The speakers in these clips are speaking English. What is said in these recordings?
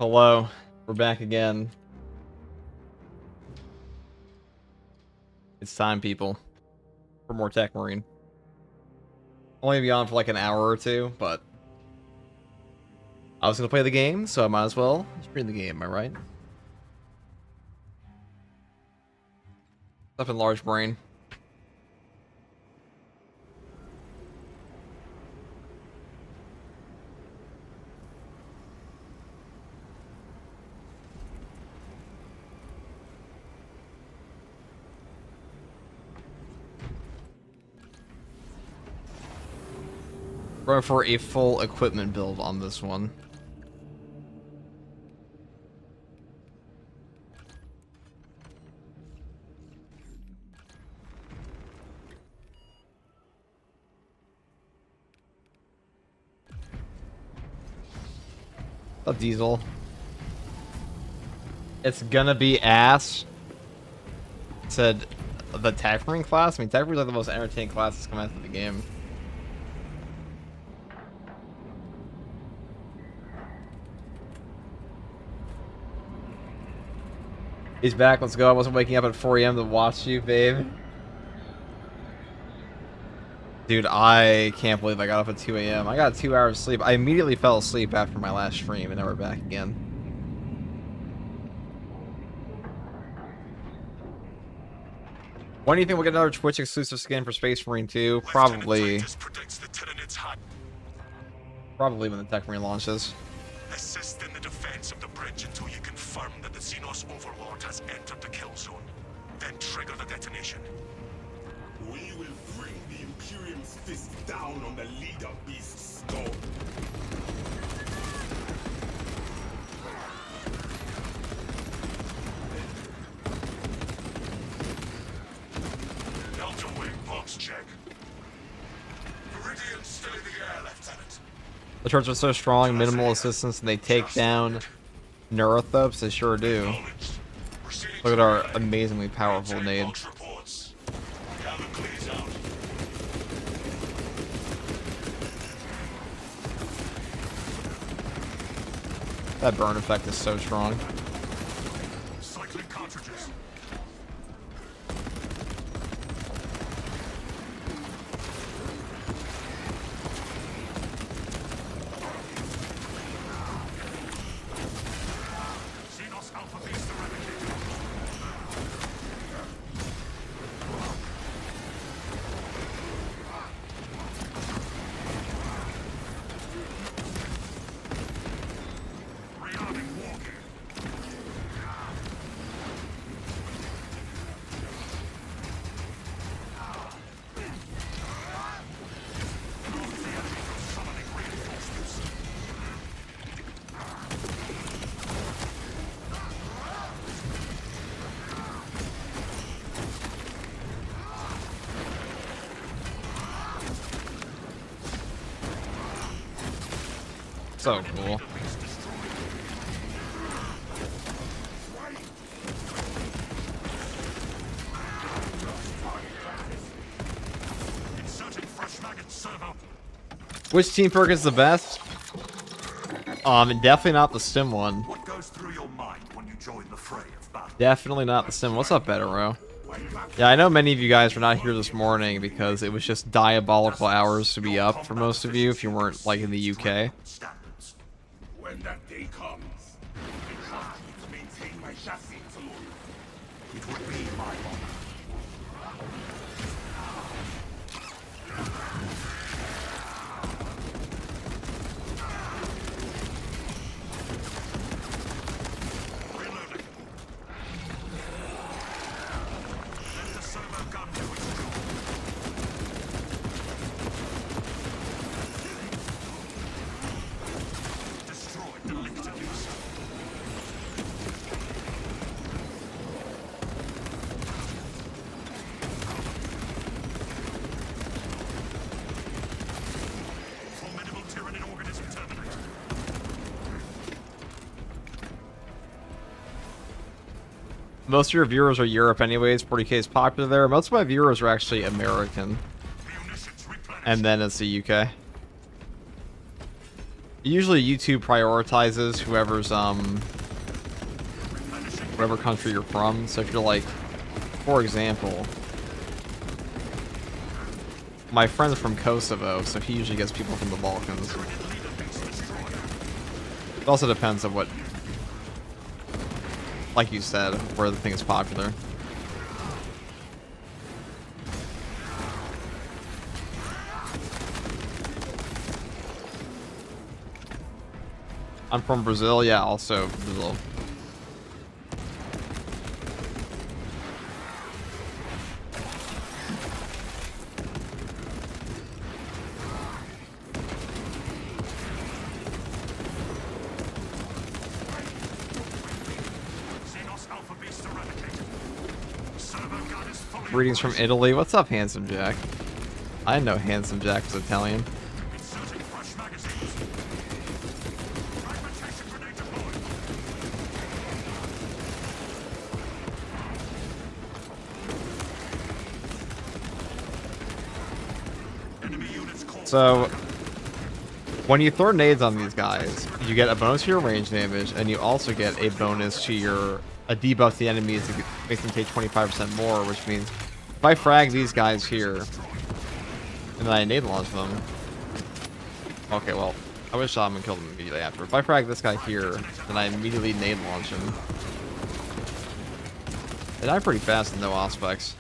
Hello, we're back again. It's time, people, for more Techmarine. Only be on for like an hour or two, but I was gonna play the game, so I might as well stream the game. Am I right? Stuff in large brain. Going for a full equipment build on this one. A diesel. It's gonna be ass. Said the Techmarine class. I mean, Techmarine's like the most entertaining class that's come out of the game. He's back, let's go. I wasn't waking up at 4 AM to watch you, babe. Dude, I can't believe I got up at 2 AM. I got 2 hours of sleep. I immediately fell asleep after my last stream, and now we're back again. When do you think we'll get another Twitch exclusive skin for Space Marine 2? Probably. Probably when the Techmarine launches. Assist in the defense of the bridge until you confirm that the Xenos Overlord has entered the kill zone. Then trigger the detonation. We will bring the Imperium's fist down on the leader beast's skull. Delta Wing box check. Viridian still in the air, Lieutenant. The turrets are so strong, minimal assistance, and they take down Neurothopes. They sure do. Look at our amazingly powerful nade. That burn effect is so strong. Cycling cartridges. Xenos Alpha Beast eradicated. Rearming walking. Summoning reinforcements. So cool. Beast destroyed. Inserting fresh maggot servo. Which team perk is the best? Definitely not the Stim one. What goes through your mind when you join the fray of battle? Definitely not the Stim. What's up, Betero? Yeah, I know many of you guys were not here this morning because it was just diabolical hours to be up for most of you if you weren't, like, in the UK. Standards. When that day comes, I have to maintain my chassis to loyalty. It would be my honor. Reloading. Let the servo gun do its job. Destroyed delicately so. Formidable Tyranid organism terminated. Most of your viewers are Europe anyways. 40k is popular there. Most of my viewers are actually American. Munitions replenished. And then it's the UK. Usually YouTube prioritizes whoever's whatever country you're from. So if you're like, for example, my friend's from Kosovo, so he usually gets people from the Balkans. It also depends on what, like you said, where the thing is popular. I'm from Brazil, yeah, also Brazil. Greetings from Italy. What's up, Handsome Jack? I didn't know Handsome Jack was Italian. So, when you throw nades on these guys, you get a bonus to your range damage, and you also get a bonus to a debuff to the enemies that makes them take 25% more, which means if I frag these guys here, and then I nade launch them... Okay, well, I wish I shot him and killed him immediately after. If I frag this guy here, then I immediately nade launch him. They die pretty fast in no aspects.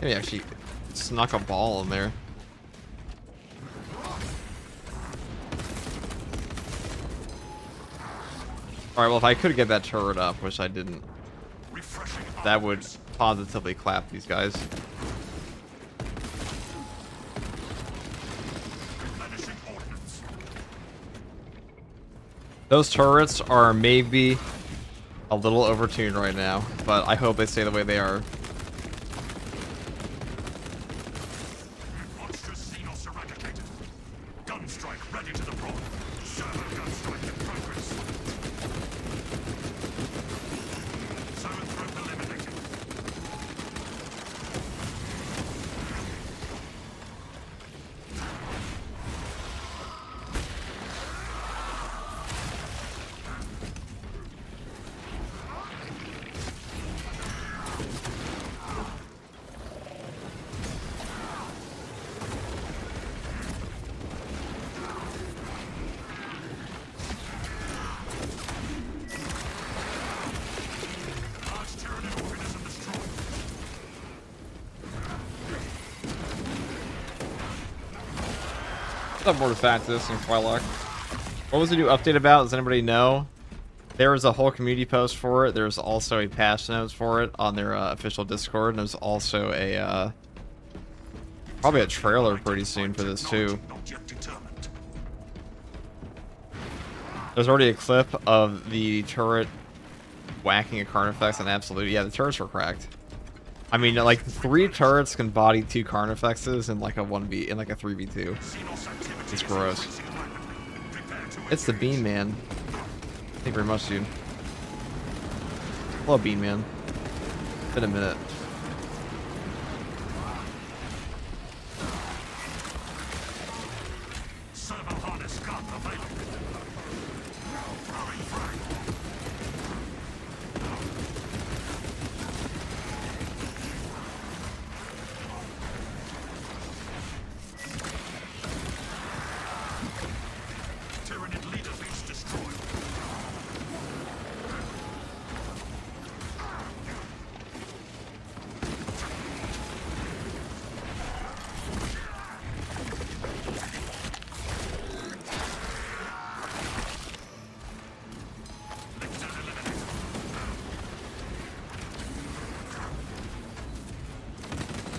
He actually snuck a ball in there. Alright, well, if I could get that turret up, which I didn't, that would positively clap these guys. Those turrets are maybe a little overtuned right now, but I hope they stay the way they are. What's up, Mortifactus and Twilock? What was the new update about? Does anybody know? There was a whole community post for it. There's also a patch notes for it on their official Discord. And there's also a probably a trailer pretty soon for this too. There's already a clip of the turret whacking a Carnifex on Absolute. Yeah, the turrets were cracked. I mean, like 3 turrets can body 2 Carnifexes in like a 1v in like a 3v2. It's gross. It's the Bean Man. Thank you very much, dude. Hello, Bean Man. Been a minute.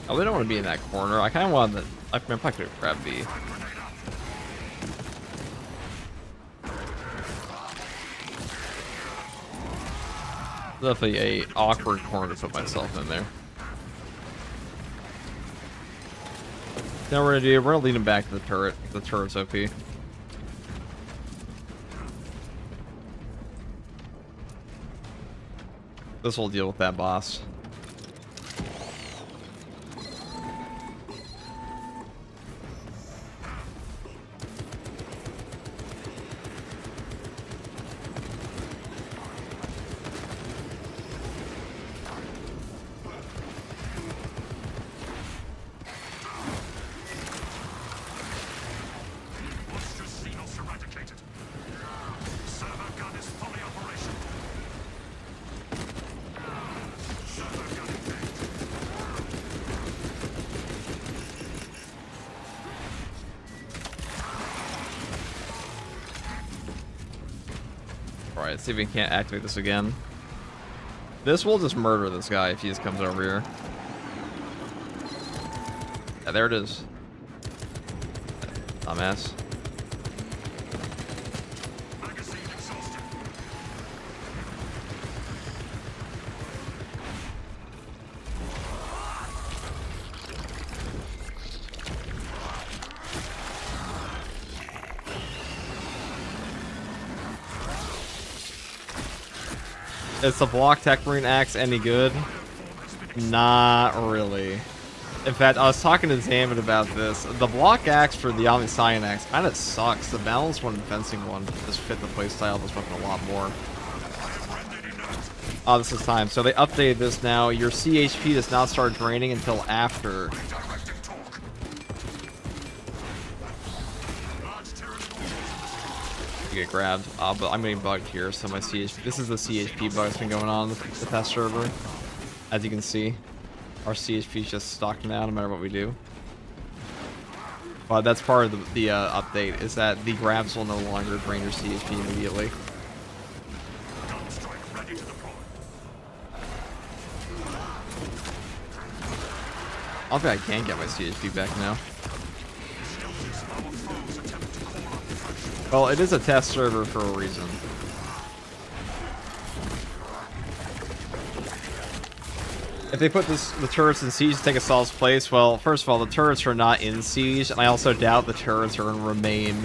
Oh, we don't want to be in that corner. I kind of wanted to... I probably could have grabbed B. Definitely a awkward corner to put myself in there. Now we're gonna lead him back to the turret. The turret's OP. This will deal with that boss. Alright, see if we can't activate this again. This will just murder this guy if he just comes over here. Yeah, there it is. Dumbass. Is the block Techmarine axe any good? Not really. In fact, I was talking to Zamet about this. The block axe for the Omniscient axe kind of sucks. The balanced one and fencing one just fit the playstyle of this weapon a lot more. Oh, this is time. So they updated this now. Your CHP does not start draining until after. Get grabbed, but I'm getting bugged here, so my CHP, this is the CHP bug that's been going on with the test server. As you can see, our CHP is just stocked now no matter what we do. But that's part of the update, is that the grabs will no longer drain your CHP immediately. I don't think I can get my CHP back now. Well, it is a test server for a reason. If they put the turrets in siege to take Assault's place, well, first of all, the turrets are not in siege, and I also doubt the turrets are going to remain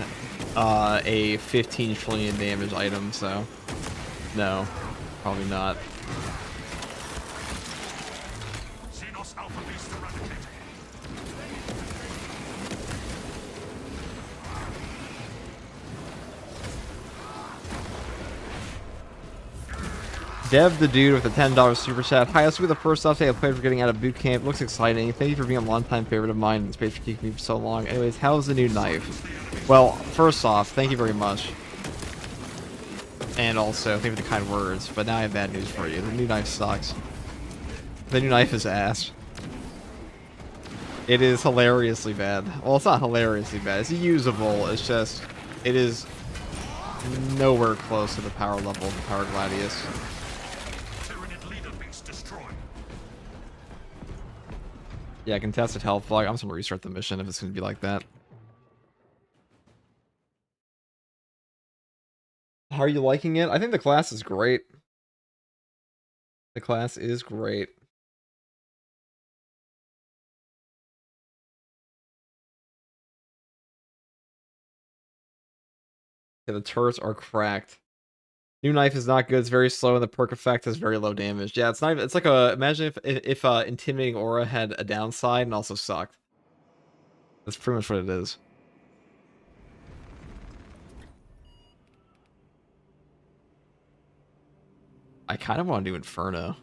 a 15 trillion damage item, so no, probably not. Dev the dude with a $10 super chat. Hi, this will be the first update I played for getting out of boot camp. Looks exciting. Thank you for being a long-time favorite of mine and space for keeping me for so long. Anyways, how's the new knife? Well, first off, thank you very much. And also, thank you for the kind words. But now I have bad news for you. The new knife sucks. The new knife is ass. It is hilariously bad. Well, it's not hilariously bad. It's usable. It's just, it is nowhere close to the power level of the Power Gladius. Yeah, contested health log. I'm just gonna restart the mission if it's gonna be like that. How are you liking it? I think the class is great. The class is great. Yeah, the turrets are cracked. New knife is not good. It's very slow, and the perk effect has very low damage. Yeah, it's not even, it's like a, imagine if intimidating aura had a downside and also sucked. That's pretty much what it is. I kind of want to do Inferno.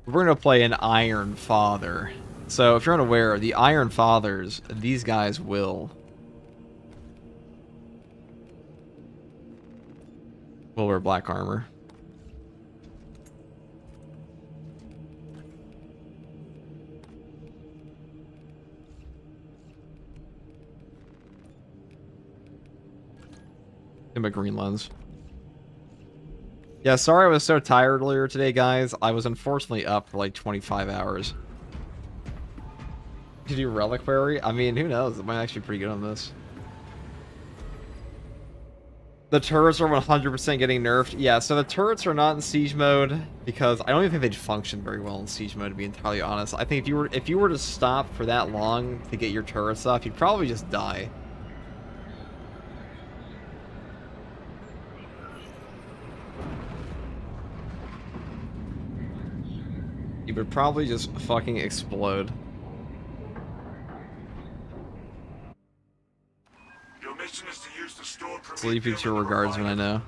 We're going to play an Iron Father. So if you're unaware, the Iron Fathers, these guys will wear black armor. And a green lens. Yeah, sorry I was so tired earlier today, guys. I was unfortunately up for like 25 hours. To do Reliquary? I mean, who knows? It might actually be pretty good on this. The turrets are 100% getting nerfed. Yeah, so the turrets are not in siege mode because I don't even think they'd function very well in siege mode, to be entirely honest. I think if you were to stop for that long to get your turrets up, you'd probably just die. you would probably just fucking explode. Your mission is to use the stored Sleepy to your regards when I know.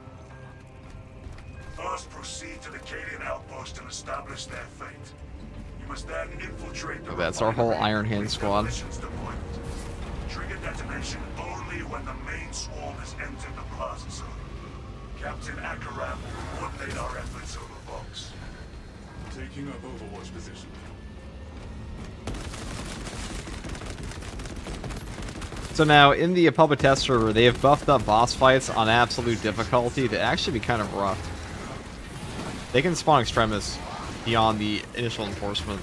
First, proceed to the Cadian outpost and establish their fate. You must then infiltrate the That's our whole refinery Iron Hand with squad. demolitions deployment. Trigger detonation only when the main swarm has entered the plaza zone. Captain Akaram will coordinate our efforts over box. Taking up Overwatch position. So now, in the public test server, they have buffed up boss fights on absolute difficulty to actually be kind of rough. They can spawn extremists beyond the initial enforcement.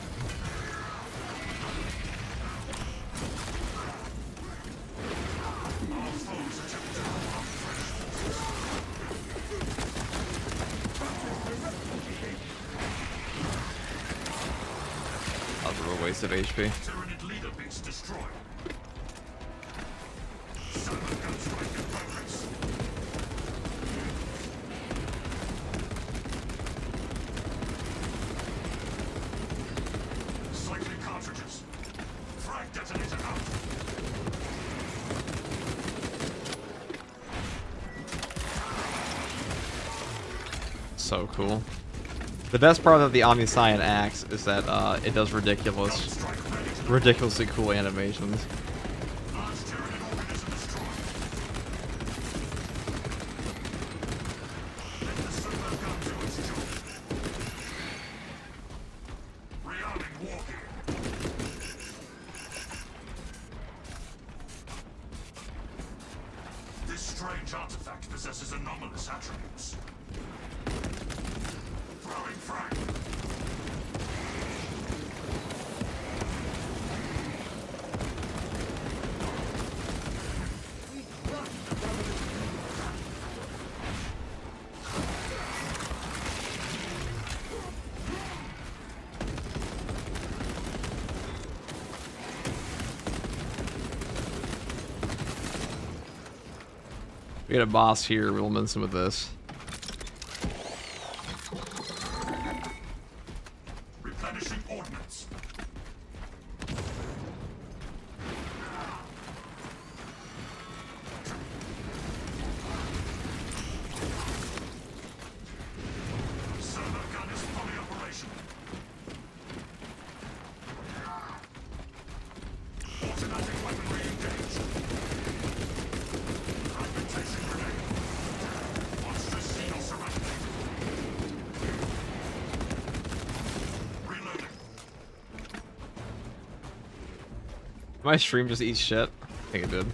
That was a real waste of HP. Tyranid leader base destroyed. Cyber gunstrike in progress. Cycling cartridges. Frag detonator out. So cool. The best part of the Omniscient axe is that it does ridiculously cool animations. Large Tyranid organism destroyed. Let the super gun do its job. Rearming war gear. This strange artifact possesses anomalous attributes. Throwing frag. We got a boss here. We'll mince him with this. Replenishing ordnance. Servo gun is fully operational. Automatic weaponry engaged. Fragmentation grenade. Monstrous seal surrounding. Reloading. My stream just eats shit. I think it did.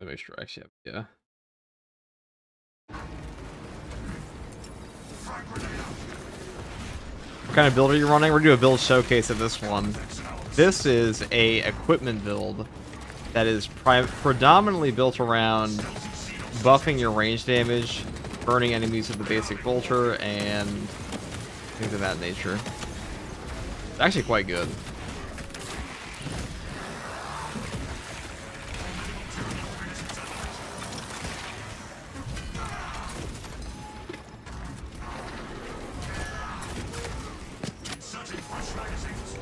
Let me make sure actually, yeah. Frag grenade out. What kind of build are you running? We're gonna do a build showcase of this one. This is a equipment build that is predominantly built around buffing your range damage, burning enemies with the basic vulture, and things of that nature. It's actually quite good. Inserting fresh magazines.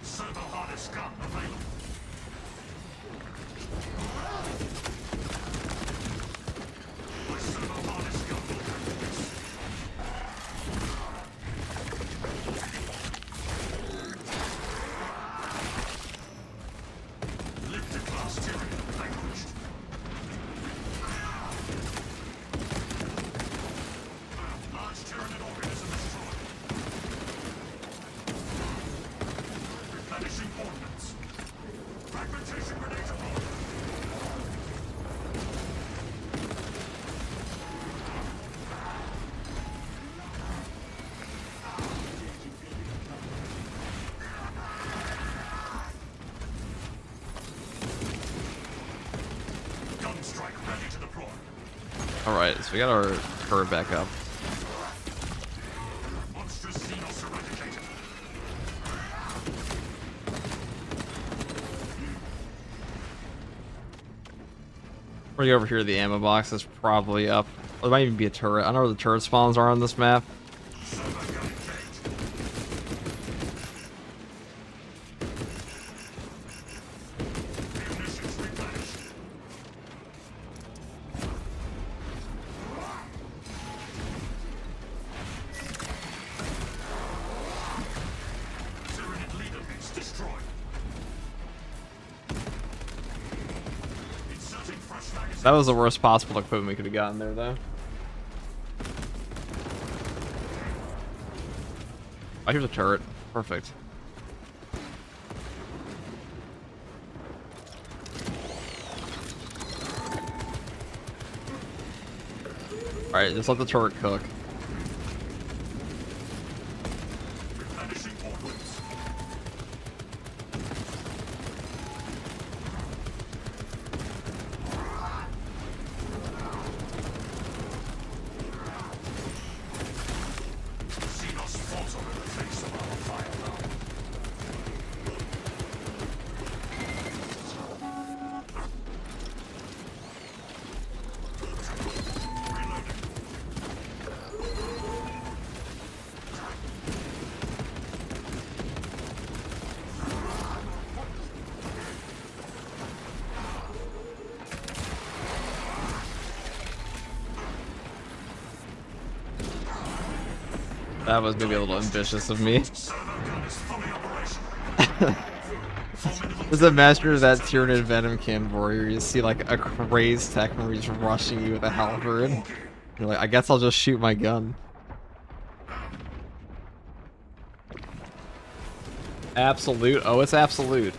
Servo harness gun available. My servo harness gun will handle this. Lifted class tyranny vanquished. Large tyranid organism destroyed. Replenishing ordnance. Fragmentation grenade deployed. Alright, so we got our turret back up. Monstrous Xenos eradicated. Right over here, the ammo box is probably up. Or there might even be a turret. I don't know where the turret spawns are on this map. Server gun engaged. Munitions replenished. Tyranid leader base destroyed. Inserting fresh magazine. That was the worst possible equipment we could have gotten there, though. Oh, here's a turret. Perfect. Alright, just let the turret cook. Replenishing ordnance. Xenos falter in the face of our fire now. Reloading. That was maybe a little ambitious of me. Servo gun is fully operational. Formidable There's a master of that Tyranid Venom Can warrior. You see like a crazed Techmarine just rushing you with a halberd. You're like, I guess I'll just shoot my gun. Absolute. Oh, it's absolute.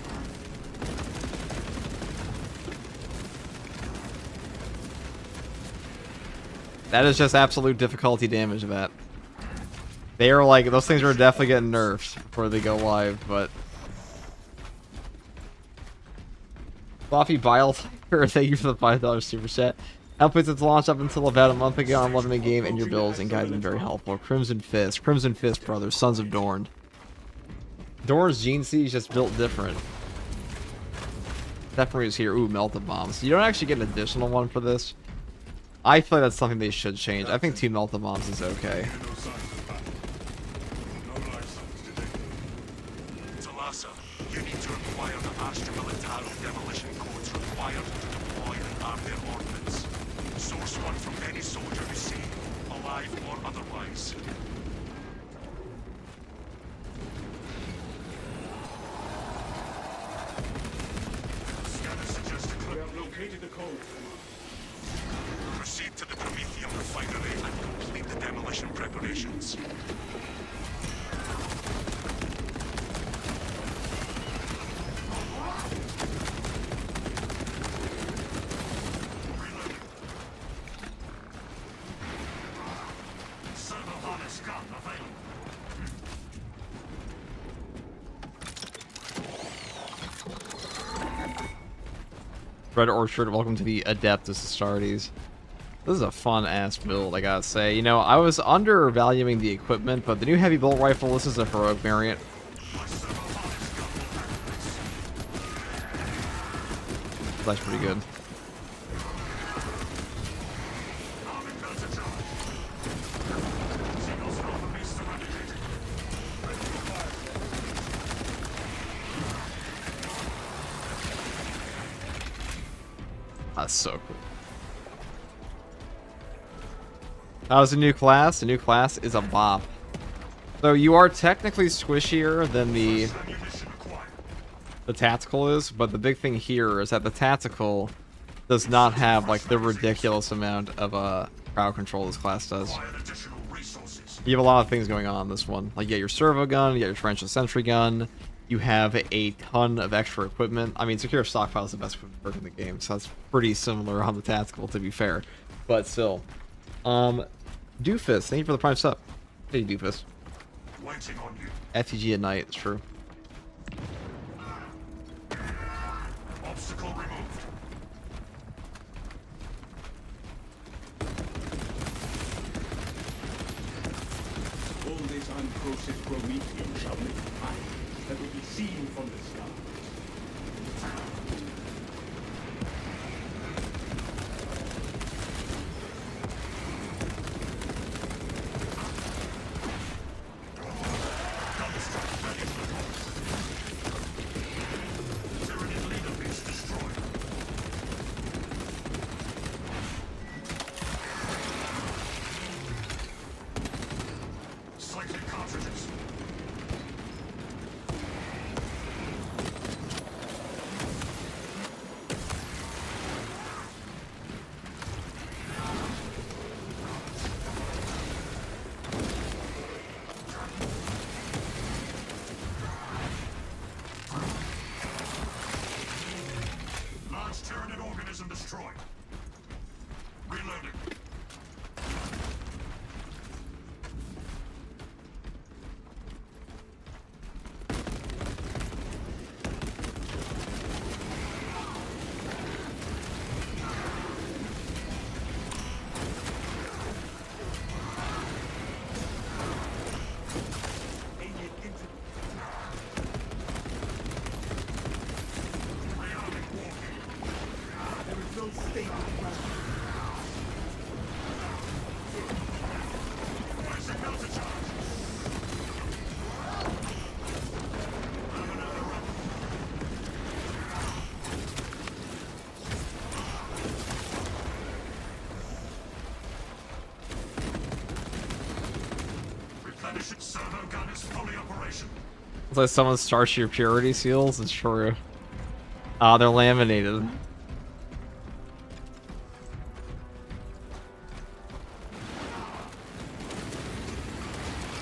That is just absolute difficulty damage of that. They are like, those things are definitely getting nerfed before they go live, but... Fluffy Bile Tiger, thank you for the $5 super chat. Helped since launch up until about a month ago. I'm loving the game and your builds, and guys have been very helpful. Crimson Fist, brothers, Sons of Dorn. Dorn's Gene Seed is just built different. Definitely is here. Ooh, Melted Bombs. You don't actually get an additional one for this. I feel like that's something they should change. I think 2 Melted Bombs is okay. no signs of battle. No life signs detected. Talassa, you need to acquire the Astra Militaro demolition codes required to deploy and arm their ordnance. Source one from any soldier you see, alive or otherwise. Scanner suggests a We clip. have located the code. Proceed to the Prometheum refinery and complete the demolition preparations. Reloading. Servo harness gun available. Red Orchard, welcome to the Adeptus Astartes. This is a fun ass build, I gotta say. You know, I was undervaluing the equipment, but the new heavy bolt rifle, this is a heroic variant. My servo harness gun will practice. That's pretty good. Arming guns are charged. Xenos Alpha beast eradicated. Ready for fire. That's so cool. That was a new class. The new class is a bop. So you are technically squishier than the Ammunition acquired. tactical is, but the big thing here is that the tactical does not have like the ridiculous amount of crowd control this class does. Acquired additional resources. You have a lot of things going on in this one. Like you got your servo gun, you got your torrential sentry gun, you have a ton of extra equipment. I mean, secure stockpile is the best equipment in the game, so that's pretty similar on the tactical to be fair. But still. Doofus, thank you for the prime sub. Hey Doofus. Waiting on you. FTG at night, it's true. Obstacle removed. You shall make fire that will be seen from the stars. Destroyed. Reloading. Servo gun is fully operational. It's like someone starts your purity seals. It's true. Ah, they're laminated.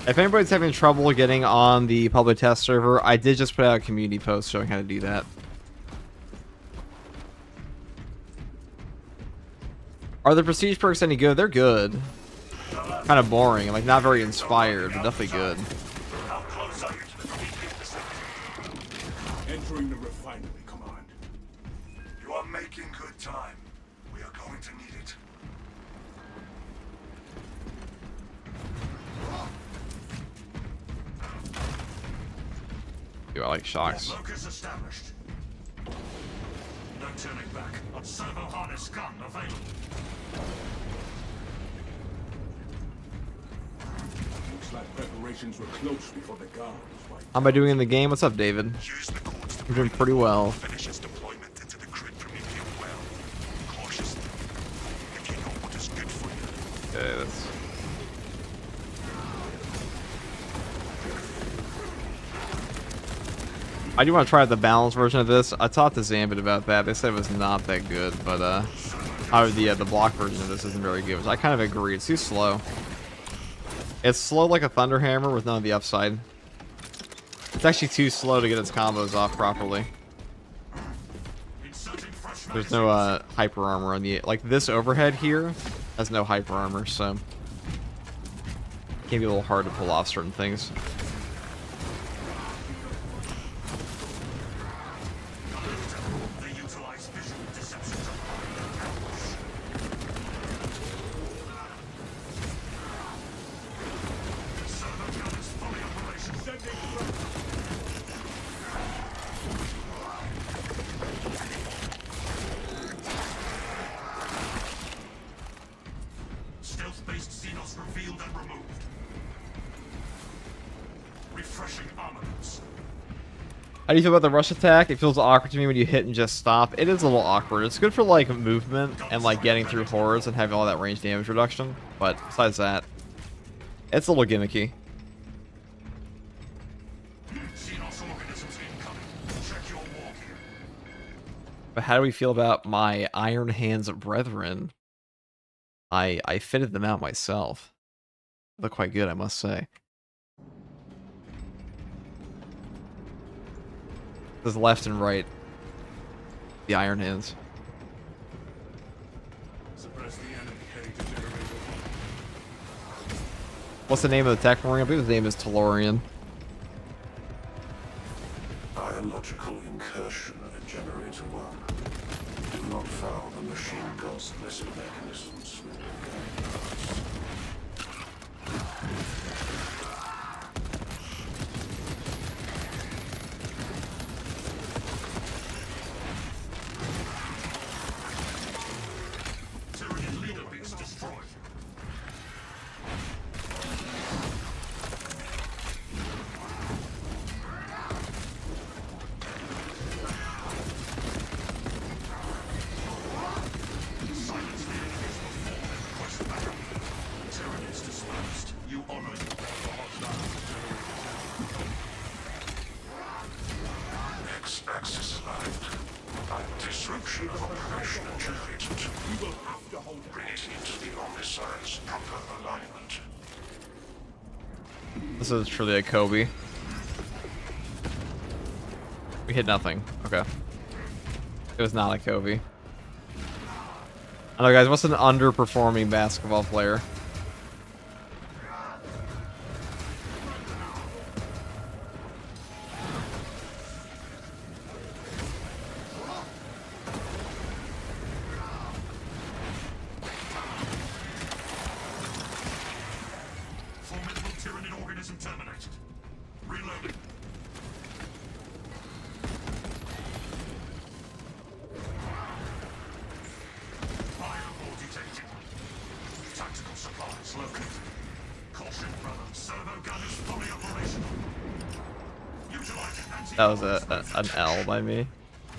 If anybody's having trouble getting on the public test server, I did just put out a community post showing how to do that. Are the prestige perks any good? They're good. Kind of boring, like not very inspired, but definitely good. How close are you to the Promethean facility? Entering the refinery, Command. You are making good time. We are going to need it. Dude, I like shocks. Locus established. No turning back. Servo harness gun available. Looks like preparations were close before the guard was wiped. How am I doing in the game? What's up, David? Use the codes to I'm doing pretty well. finish its deployment into the grid Promethean well. Cautiously. If you know what is good for you. Okay, that's... I do want to try out the balanced version of this. I talked to Zambit about that. They said it was not that good, but the block version of this isn't very good. Which I kind of agree. It's too slow. It's slow like a Thunderhammer with none of the upside. It's actually too slow to get its combos off properly. There's no hyper armor on the like this overhead here has no hyper armor, so it can be a little hard to pull off certain things. Stealth-based Xenos revealed and removed. Refreshing armaments. How do you feel about the rush attack? It feels awkward to me when you hit and just stop. It is a little awkward. It's good for like movement and like getting through horrors and having all that range damage reduction. But besides that, it's a little gimmicky. Xenos organisms incoming. Check your walk here. But how do we feel about my Iron Hands brethren? I fitted them out myself. They look quite good, I must say. There's left and right. The Iron Hands. Suppress the enemy heading to generator. What's the name of the Techmarine? I believe his name is Tellurian. Biological incursion at Generator 1. Do not foul the machine god's blessed mechanisms with your guards. Disruption of operation generator 2. We will have to hold Bring it into the Omnissiah's proper alignment. This is truly a Kobe. We hit nothing. Okay. It was not a Kobe. I don't know, guys. What's an underperforming basketball player? Formidable Tyranid organism terminated. Reloading. Firewall detected. Tactical supplies located. Caution, brother. Servo gun is fully operational. Utilizing anti- That was an L by me.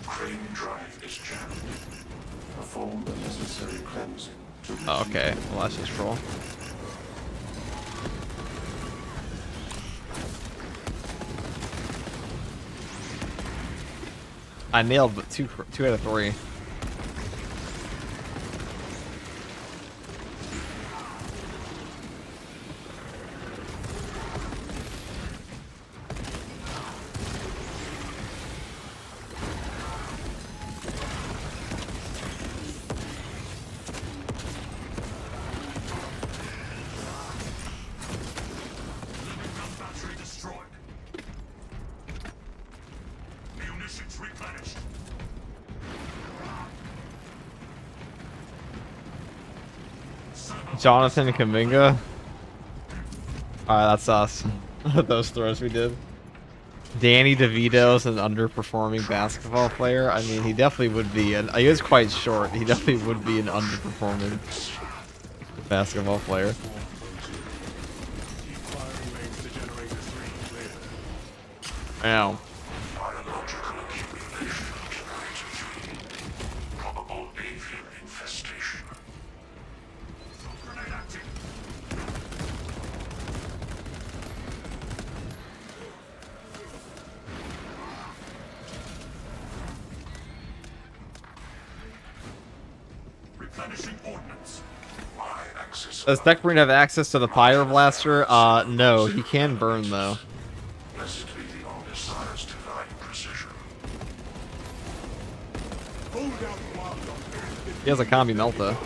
Crane drive is jammed. Perform the necessary cleansing to Oh, okay. Well, that's just roll. I nailed two out of 3. gun battery destroyed. Munitions replenished. Jonathan Kaminga. Alright, that's us. Those throws we did. Danny DeVito's an underperforming basketball player. I mean, he definitely would be. He is quite short. He definitely would be an underperforming basketball player. Keep firing range to generator 3 clear. Ow. Biological accumulation generator 3. Probable avian infestation. Grenade active. Replenishing ordnance. My access. Does Techmarine have access to the Pyre Blaster? No. He can burn, though. Blessed be the Omnissiah's divine precision. Hold down the wild dog. He has a combi Melta.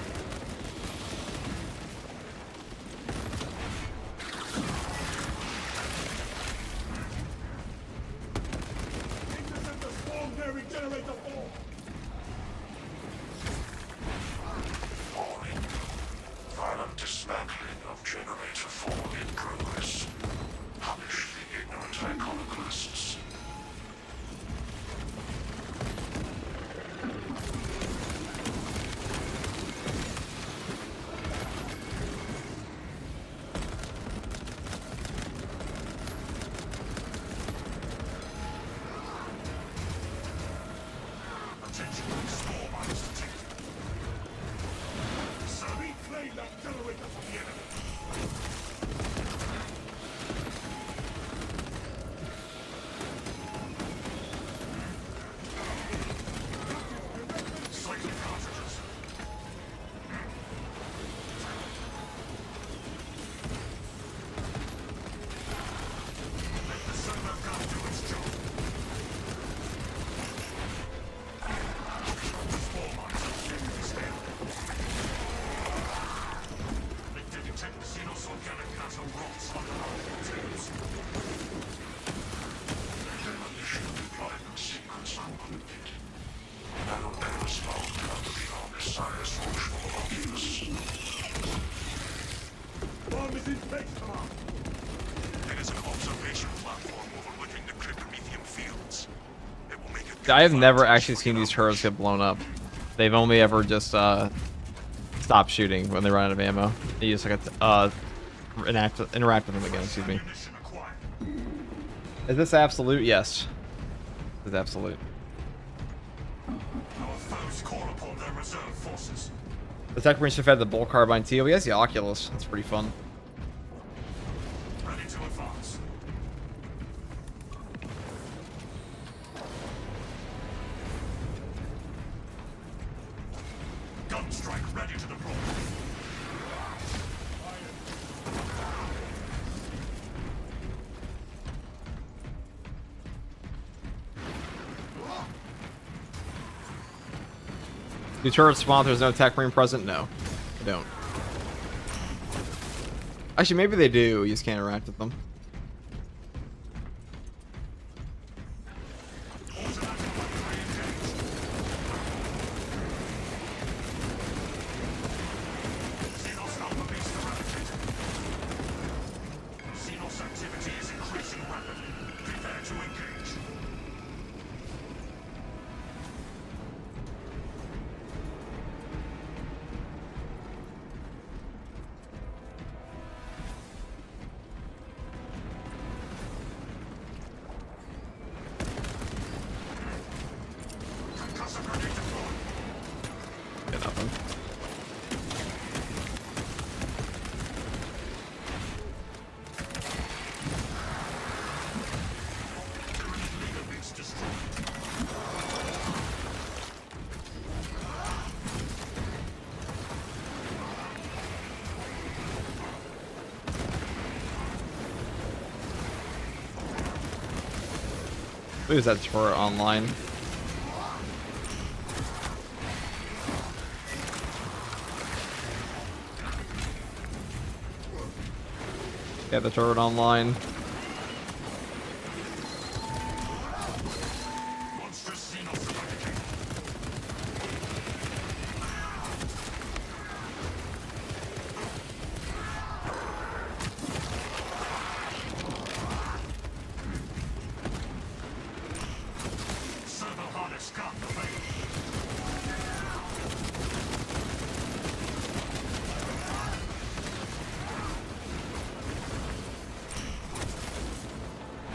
Intercept the swarm nearing generator 4. Warning. Violent dismantling of generator 4 in progress. Punish the ignorant iconoclasts. Attention, store mines detected. Reclaim that generator from the enemy. Sighted cartridges. Let the servo gun do its job. Spore mines are fully scaled. They detect Xenos organic matter rots under our containers. Demolition deployment sequence concluded. Nano errors found under the Omnissiah's functional oculus. Bomb is in place, Command. There is an observation platform overlooking the Decapitation fields. It will make it. I have never actually seen these turrets get blown up. They've only ever just stopped shooting when they run out of ammo. You just like interact with them again. Excuse me. Ammunition acquired. Is this absolute? Yes. This is absolute. Our foes call upon their reserve forces. The Techmarine should have had the Bull Carbine too. He has the Oculus. That's pretty fun. Ready to advance. Gunstrike ready to deploy. Do turrets spawn if there's no Techmarine present? No, I don't. Actually, maybe they do. You just can't interact with them. Xenos activity is increasing rapidly. Prepare to engage. Concussive grenade deployed. Get nothing. Leader base destroyed. Lose that turret online. Get the turret online. Monstrous Xenos eradicated. Servo harness gun available.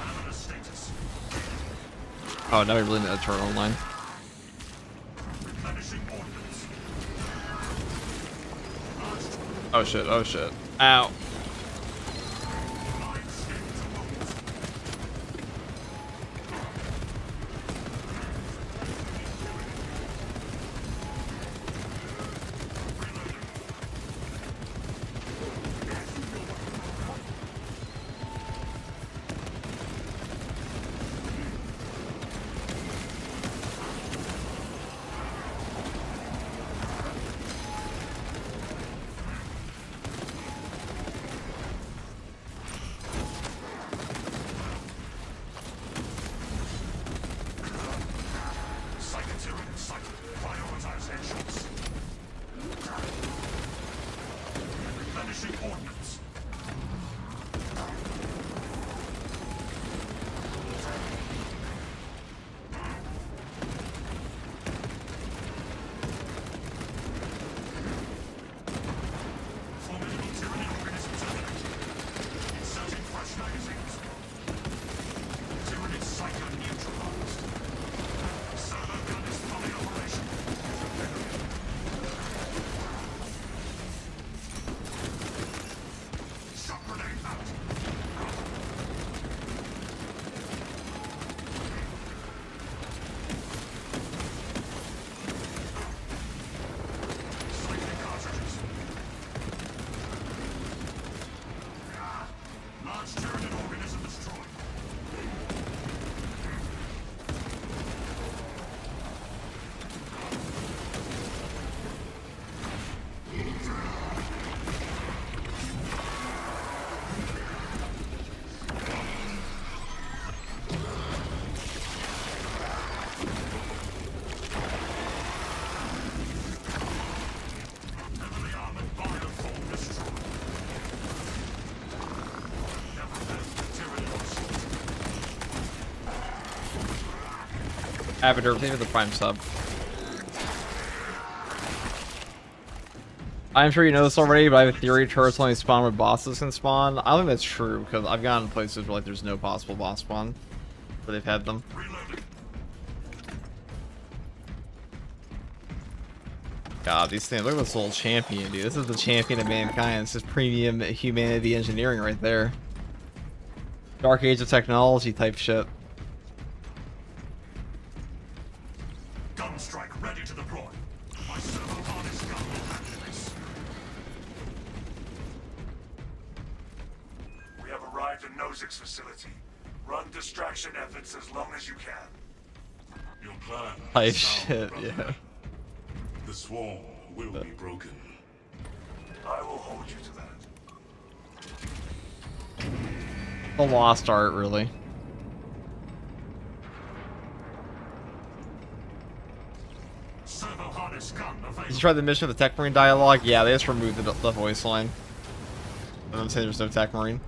Anomalous status. Oh, now we really need that turret online. Replenishing ordnance. Oh shit, oh shit. Ow. Line scanned to movement. Psychoteric in sight. Prioritize headshots. Replenishing ordnance. Formidable tyranny organisms eliminated. Inserting fresh magazines. Tyrannid psycho neutralized. Servo gun is fully operational. Shock grenade out. Slightly cartridges. Large tyrannid organism destroyed. Heavily armored bioform destroyed. Never left the tyrannid onslaught. Avatar, thank you for the prime sub. I'm sure you know this already, but I have a theory turrets only spawn where bosses can spawn. I don't think that's true, because I've gotten places where like there's no possible boss spawn, where they've had them. Reloading. God, these things, look at this little champion, dude. This is the champion of mankind. This is premium humanity engineering right there. Dark Age of Technology type shit. Gunstrike ready to deploy. My servo harness gun will handle this. We have arrived at Nozik's facility. Run distraction efforts as long as you can. Your plan. Hype is sound, shit, brother. yeah. The swarm will be broken. I will hold you to that. The lost art, really. Servo harness gun Did available. you try the mission with the Techmarine dialogue? Yeah, they just removed the voice line. And I'm saying there's no Techmarine.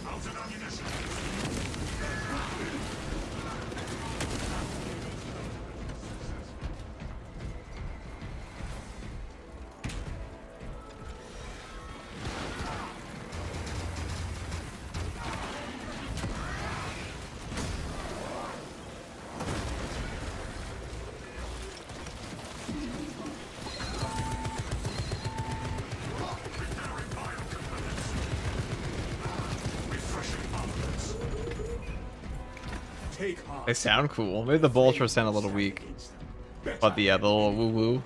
Out of ammunition. Take heart. They sound cool. Maybe the Vulture sound a little weak. But the little woo-woo.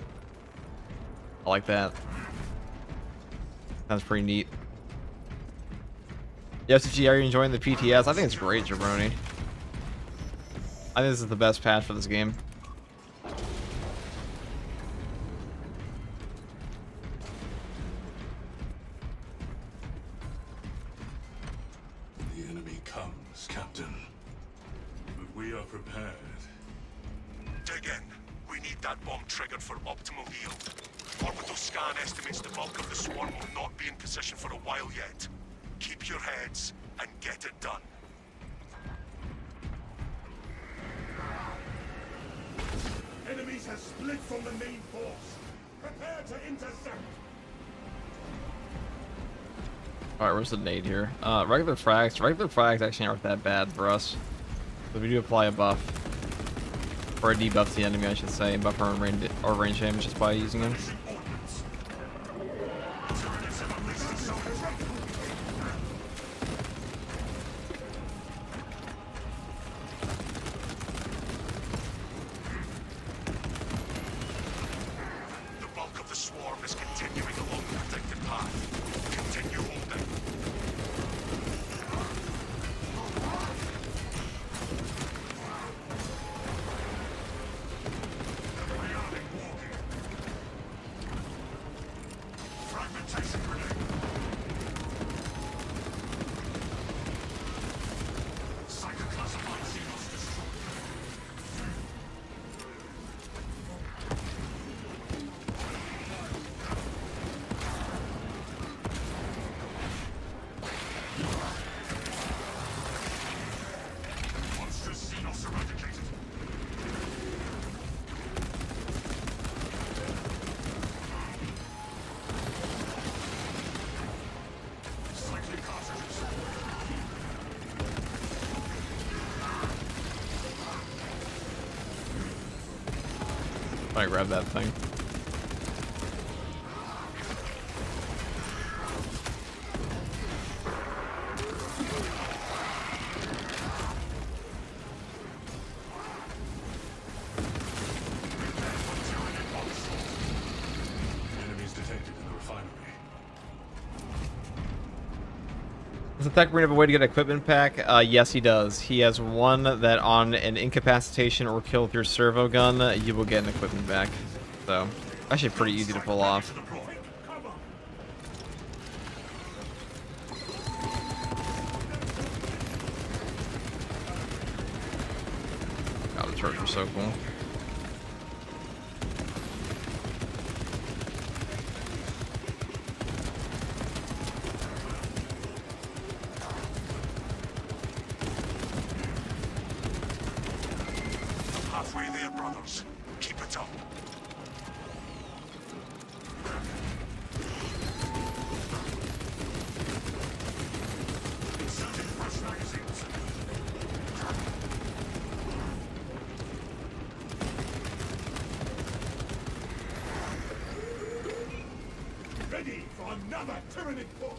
I like that. Sounds pretty neat. Yes, FCG, are you enjoying the PTS? I think it's great, Jabroni. I think this is the best patch for this game. The enemy comes, Captain. But we are prepared. Dig in. We need that bomb triggered for optimal yield. Orbital scan estimates the bulk of the swarm will not be in position for a while yet. Keep your heads and get it done. Enemies have split from the main force. Prepare to intercept. Alright, where's the nade here? Regular frags. Regular frags actually aren't that bad for us. So we do apply a buff. Or a debuff to the enemy, I should say. Buff our range damage just by using them. The bulk of the swarm is continuing along the predicted path. Continue holding. Fragmentation grenade. Psychoclassified Xenos destroyed. Monstrous Xenos eradicated. Cycling cartridges. I grab that thing. Enemies detected in the refinery. Does the Techmarine have a way to get an equipment pack? Yes, he does. He has one that on an incapacitation or kill with your servo gun, you will get an equipment pack. So, actually pretty easy to pull off. God, the turrets are so cool. Halfway there, brothers. Keep it up. Inserting fresh magazines. Another tyrannic push.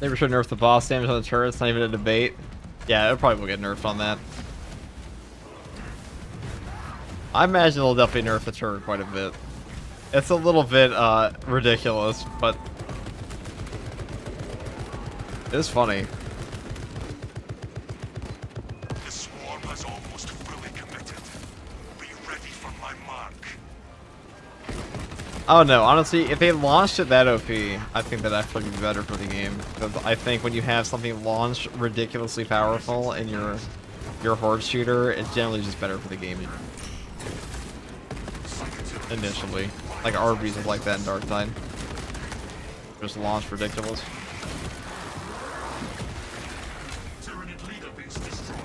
They should nerf the boss damage on the turrets, not even a debate. Yeah, it probably will get nerfed on that. I imagine they'll definitely nerf the turret quite a bit. It's a little bit ridiculous, but it's funny. The swarm has almost fully committed. Be ready for my mark. Oh no, honestly, if they launched it that OP, I think that actually would be better for the game. Because I think when you have something launched ridiculously powerful in your horde shooter, it's generally just better for the game initially. Like Arby's is like that in Dark Tide. Just launched ridiculous. Tyranid leader base destroyed.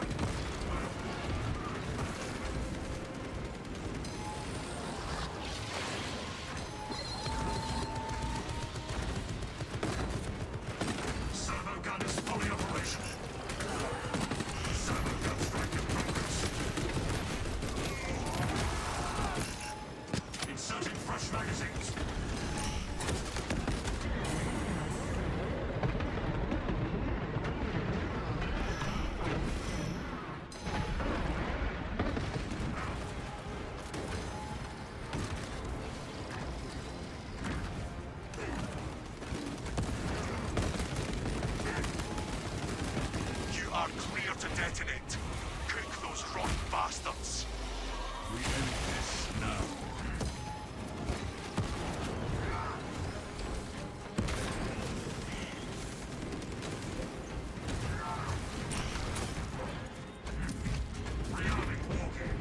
Servo gun is fully operational. Servo gun strike in progress. Inserting fresh magazines. You are clear to detonate. Cook those rotten bastards. We end this now. Rearming walking.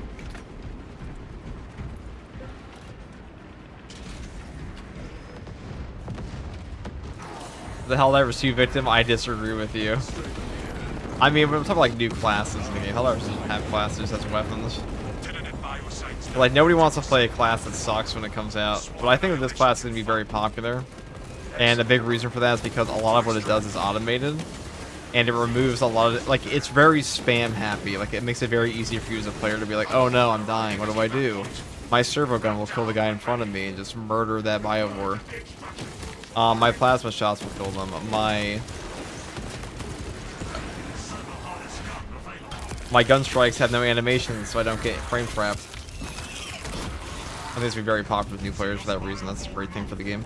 The Helldivers 2 victim, I disagree with you. I mean, we're talking like new classes in the game. Helldivers doesn't have classes as weapons. Tyranid biosites. Like, nobody wants to play a class that sucks when it comes out. But I think that this class is going to be very popular. And a big reason for that is because a lot of what it does is automated. And it removes a lot of... Like, it's very spam happy. Like, it makes it very easy for you as a player to be like, oh no, I'm dying. What do I do? My servo gun will kill the guy in front of me and just murder that biovore. My plasma shots will kill them. My gun strikes have no animations, so I don't get frame trapped. I think it's be very popular with new players for that reason. That's a great thing for the game.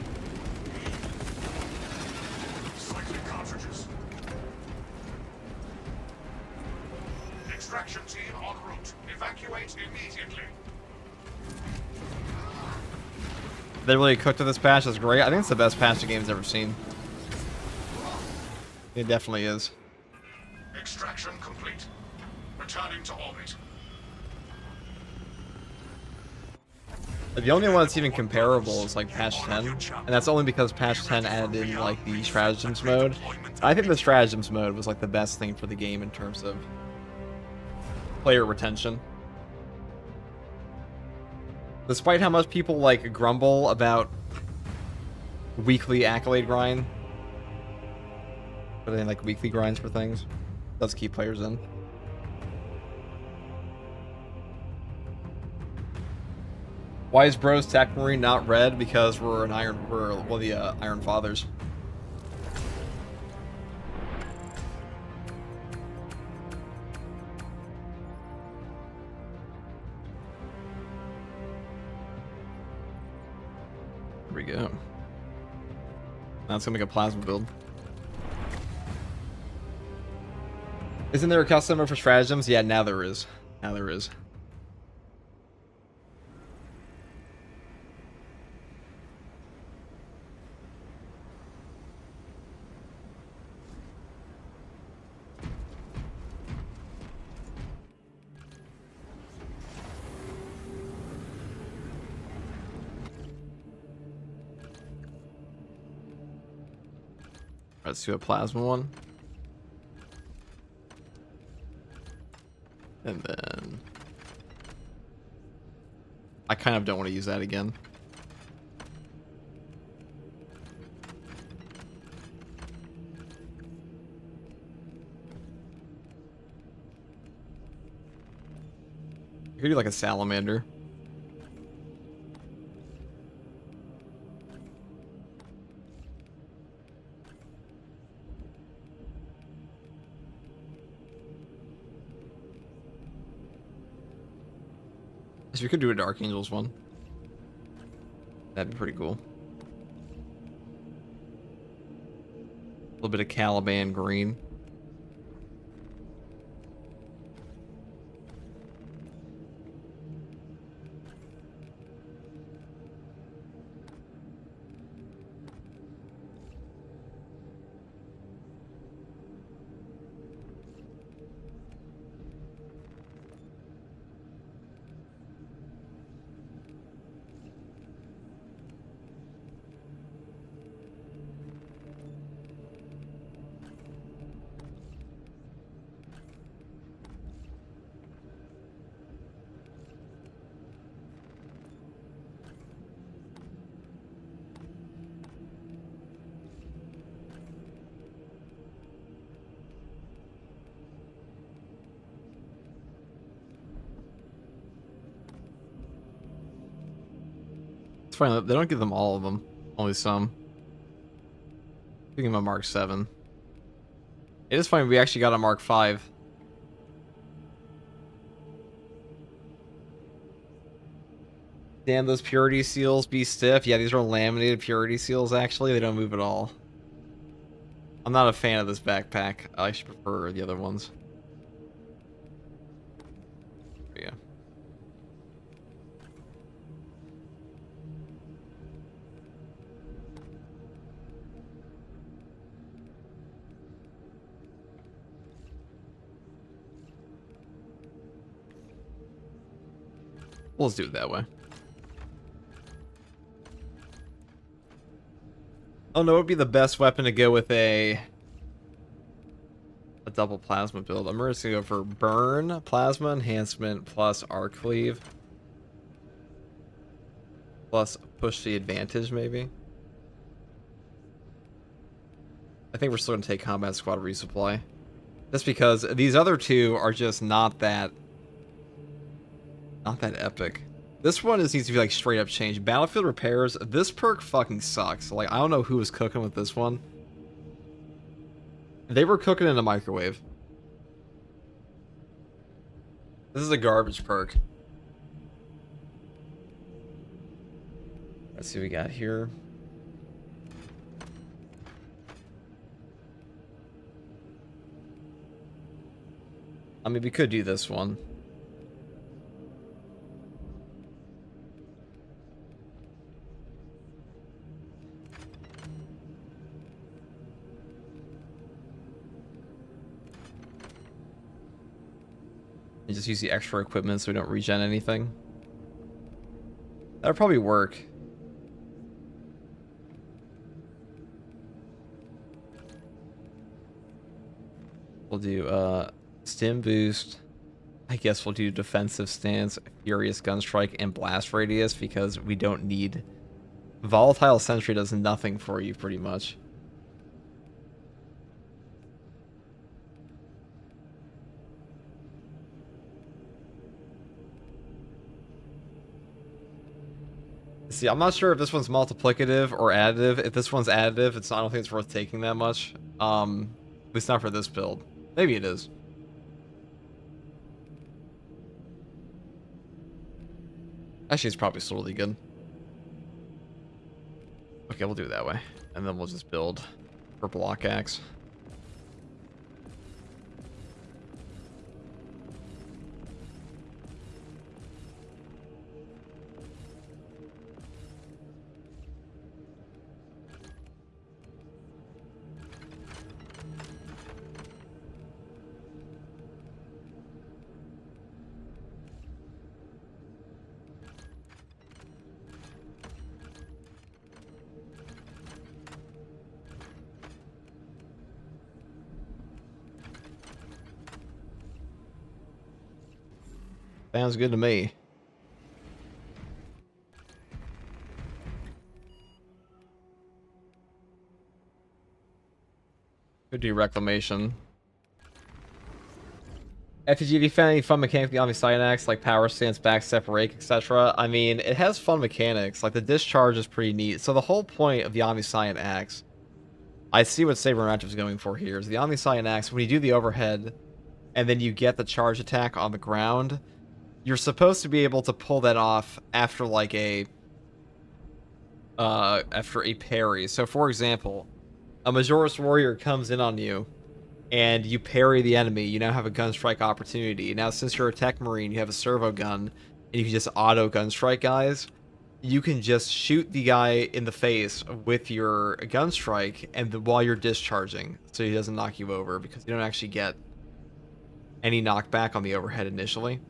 Cycling cartridges. Extraction team en route. Evacuate immediately. They really cooked with this patch. That's great. I think it's the best patch the game's ever seen. It definitely is. Extraction complete. Returning to orbit. The only one that's even comparable is like patch 10, and that's only because patch 10 added in like the stratagems mode. I think the stratagems mode was like the best thing for the game in terms of player retention. Despite how much people like grumble about weekly accolade grind, but then like weekly grinds for things, it does keep players in. Why is Bros Techmarine not red? Because we're the Iron Fathers. There we go. That's gonna make a plasma build. Isn't there a customer for stratagems? Yeah, now there is. Now there is. Let's do a plasma one. And then... I kind of don't want to use that again. could do like a salamander. So we could do a Dark Angels one. That'd be pretty cool. A little bit of Caliban green. It's fine. They don't give them all of them. Only some. Give them a Mark 7. It is funny we actually got a Mark 5. Damn, those purity seals be stiff. Yeah, these are laminated purity seals, actually. They don't move at all. I'm not a fan of this backpack. I should prefer the other ones. But yeah. Well, let's do it that way. Oh no, it would be the best weapon to go with a double plasma build. I'm just gonna go for burn, plasma enhancement, plus arc cleave, plus push the advantage maybe. I think we're still gonna take combat squad resupply, just because these other two are just not that epic. This one needs to be like straight up changed. Battlefield repairs. This perk fucking sucks. Like, I don't know who was cooking with this one. They were cooking in a microwave. This is a garbage perk. Let's see what we got here. I mean, we could do this one. And just use the extra equipment so we don't regen anything. That'll probably work. We'll do stim boost. I guess we'll do defensive stance, furious gun strike, and blast radius because we don't need... Volatile sentry does nothing for you pretty much. See, I'm not sure if this one's multiplicative or additive. If this one's additive, I don't think it's worth taking that much. At least not for this build. Maybe it is. Actually, it's probably still really good. Okay, we'll do it that way. And then we'll just build for block axe. Sounds good to me. Could do reclamation. FTG, have you found any fun mechanics beyond the Cyanix, like power stance, back step, rake, etc.? I mean, it has fun mechanics. Like, the discharge is pretty neat. So the whole point of the Omniscient Axe, I see what Saber Matchup is going for here, is the Omniscient Axe, when you do the overhead, and then you get the charge attack on the ground, you're supposed to be able to pull that off after, like, after a parry. So, for example, a Majora's Warrior comes in on you, and you parry the enemy, you now have a gun strike opportunity. Now, since you're a Techmarine, you have a servo gun, and you can just auto gun strike guys. You can just shoot the guy in the face with your gun strike, and while you're discharging, so he doesn't knock you over, because you don't actually get any knockback on the overhead initially.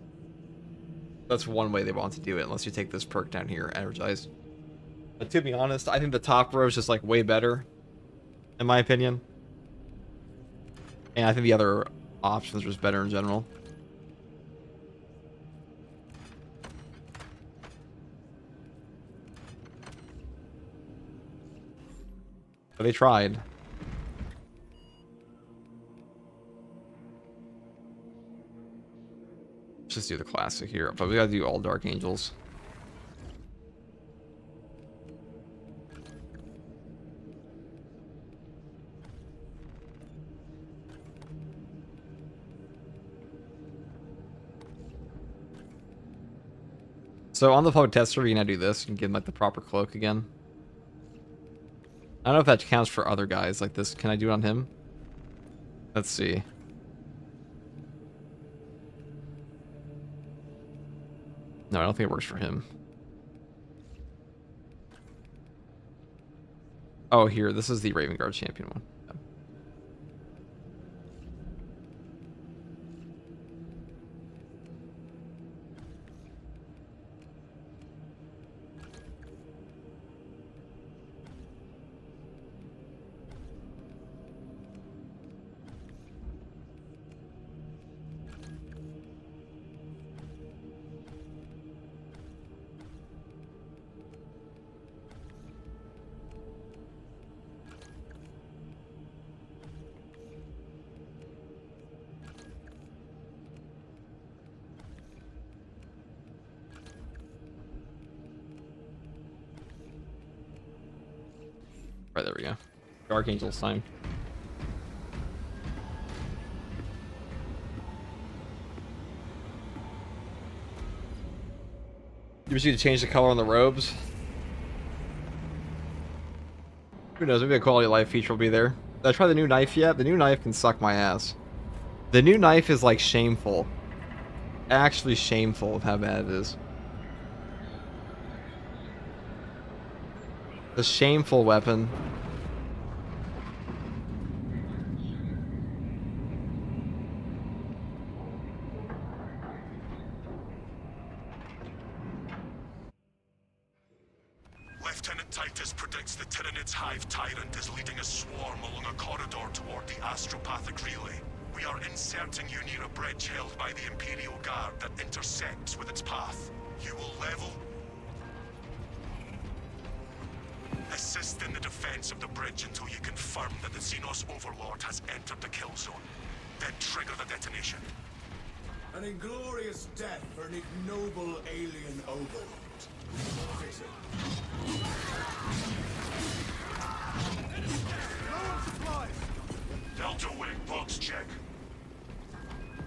That's one way they want to do it, unless you take this perk down here, Energized. But to be honest, I think the top row is just like way better, in my opinion. And I think the other options are just better in general. But they tried. Let's just do the classic here, but we gotta do all Dark Angels. So on the public tester, you can now do this. You can give him like the proper cloak again. I don't know if that counts for other guys like this. Can I do it on him? Let's see. No, I don't think it works for him. Oh, here. This is the Raven Guard champion one. Right, there we go. Dark Angel's time. You wish you to change the color on the robes? Who knows, maybe a quality of life feature will be there. Did I try the new knife yet? The new knife can suck my ass. The new knife is like shameful. Actually shameful of how bad it is. The shameful weapon. Lieutenant Titus predicts the Tyranid's Hive Tyrant is leading a swarm along a corridor toward the astropathic relay. We are inserting you near a bridge held by the Imperial Guard that intersects with its path. You will level. Assist in the defense of the bridge until you confirm that the Xenos Overlord has entered the kill zone. Then trigger the detonation. An inglorious death for an ignoble alien overlord. Fix it. Delta Wing box check.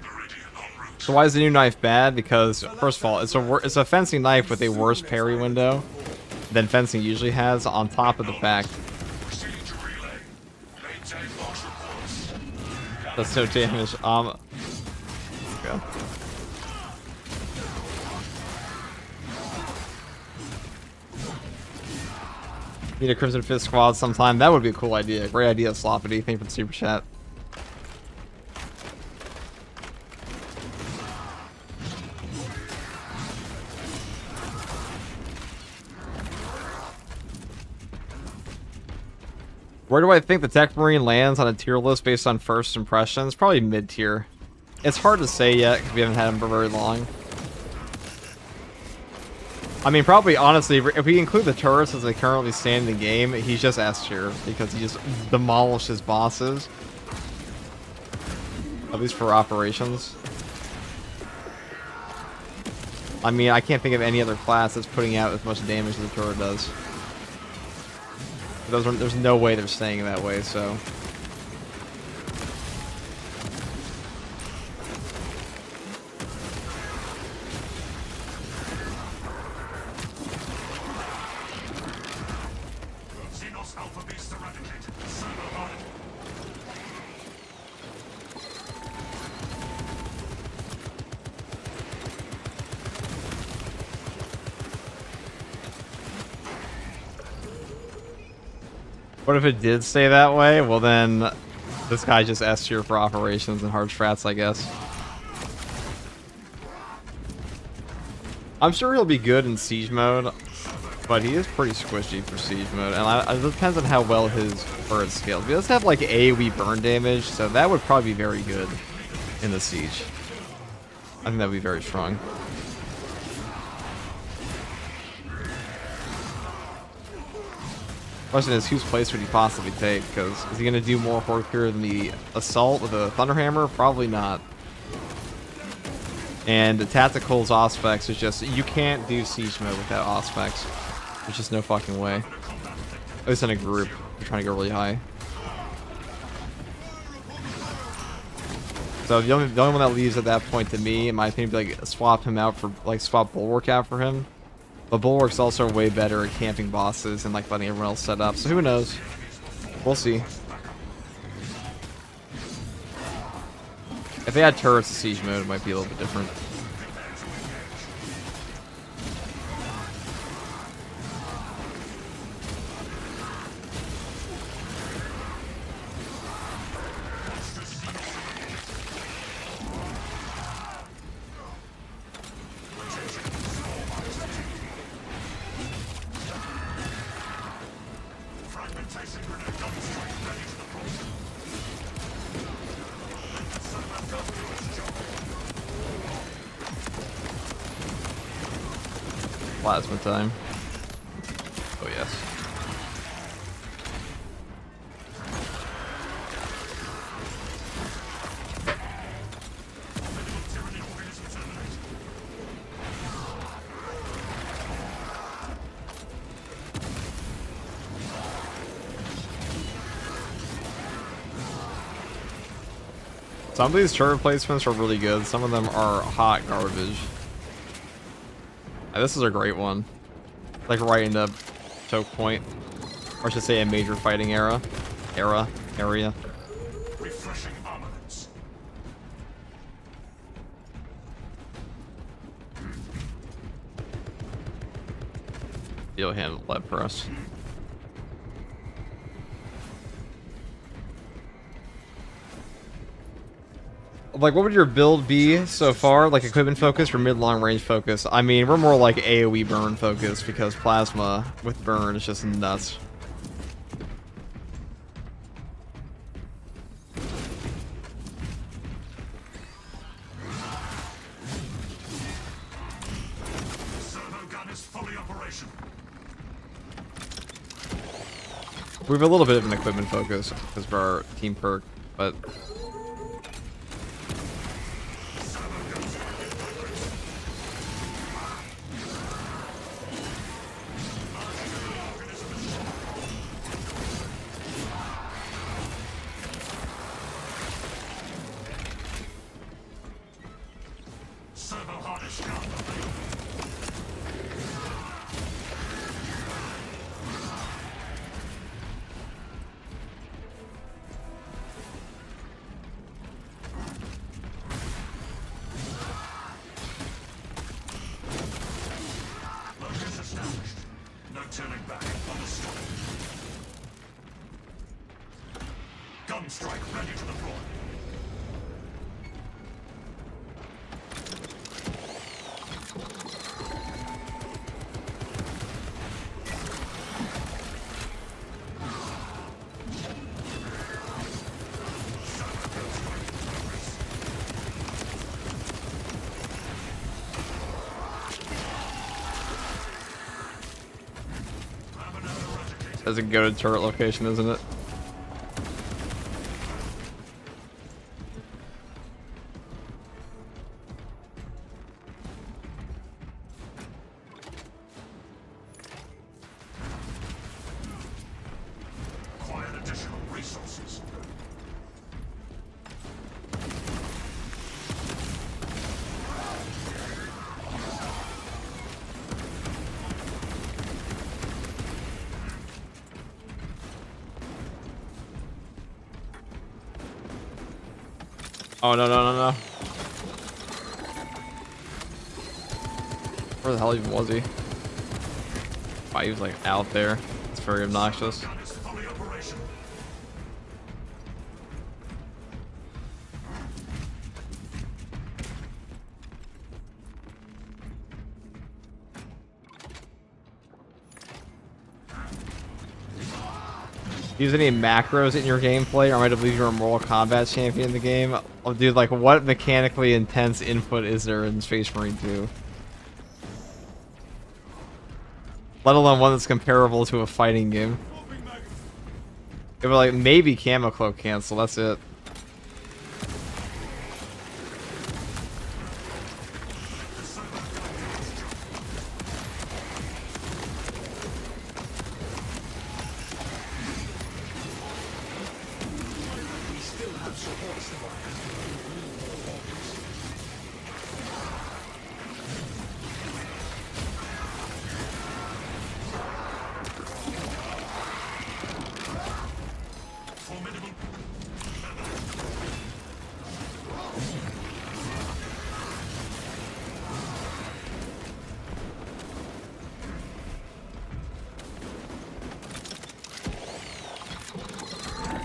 Meridian en route. So why is the new knife bad? Because first of all, it's a fencing knife with a worse parry window than fencing usually has, on top of the fact that's no damage. Let's go. Need a Crimson Fist squad sometime. That would be a cool idea. Great idea, Sloppity. Thank you for the super chat. Where do I think the Techmarine lands on a tier list based on first impressions? Probably mid-tier. It's hard to say yet because we haven't had him for very long. I mean, probably, honestly, if we include the turrets as they currently stand in the game, he's just S tier because he just demolishes bosses. At least for operations. I mean, I can't think of any other class that's putting out as much damage as the turret does. There's no way they're staying that way, so... Xenos Alpha Beast eradicated. Servo hardened. What if it did stay that way? Well then, this guy just S tier for operations and hard strats, I guess. I'm sure he'll be good in siege mode, but he is pretty squishy for siege mode, and it depends on how well his bird scales. He does have like AoE burn damage, so that would probably be very good in the siege. I think that would be very strong. Question is, whose place would he possibly take? Because is he going to do more horde clear than the assault with a Thunderhammer? Probably not. And the tactical's Auspex is just, you can't do siege mode without Auspex. There's just no fucking way. At least in a group, you're trying to go really high. So the only one that leaves at that point to me, in my opinion, would be like swap him out for, like swap Bulwark out for him. But Bulwark's also way better at camping bosses and like letting everyone else set up. So who knows? We'll see. If they had turrets in siege mode, it might be a little bit different. Plasma time. Oh yes. Some of these turret placements are really good. Some of them are hot garbage. This is a great one. Like right into choke point. Or I should say a major fighting area. Refreshing armaments. You'll handle lead press. Like, what would your build be so far? Like, equipment focus or mid-long range focus? I mean, we're more like AoE burn focus because plasma with burn is just nuts. Servo gun is fully operational. We have a little bit of an equipment focus because of our team perk, but... No turning back. Understood. Gun strike ready to deploy. That's a goated turret location, isn't it? Oh, no, no, no, no. Where the hell even was he? Oh, he was like out there. It's very obnoxious. Gun is fully operational. Use any macros in your gameplay, or am I to believe you're a Mortal Kombat champion in the game? Oh, dude, like, what mechanically intense input is there in Space Marine 2? Let alone one that's comparable to a fighting game. It would, like, maybe Camo Cloak cancel, that's it. Formidable.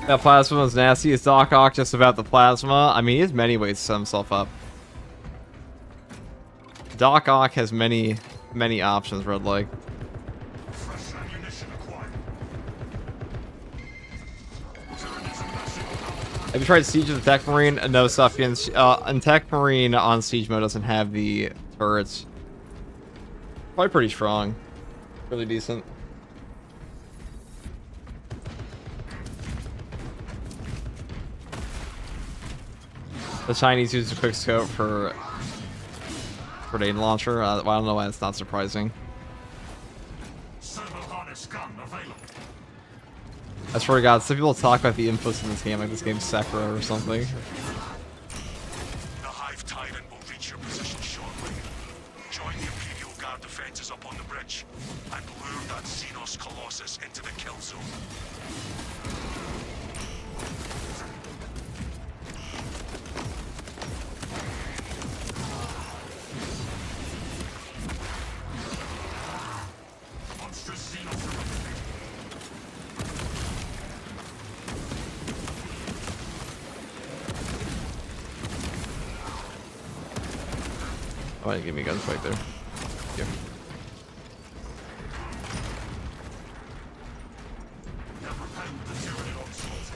That plasma was nasty. Is Doc Ock just about the plasma? I mean, he has many ways to set himself up. Doc Ock has many options, Red Leg. Fresh ammunition acquired. Have you tried Siege of the Techmarine? No, Suffians. And Techmarine on Siege mode doesn't have the turrets. Probably pretty strong. Really decent. The Chinese use a quick scope for grenade launcher. Well, I don't know why it's not surprising. Servo harness gun available. I swear to God, some people talk about the inputs in this game like this game's Sekiro or something. The Hive Tyrant will reach your position shortly. Join the Imperial Guard defenses up on the bridge and lure that Xenos Colossus into the kill zone. Monstrous Xenos are replicating. Oh, I didn't give me a gunfight there. Yeah. They'll repel the Tyranid onslaught.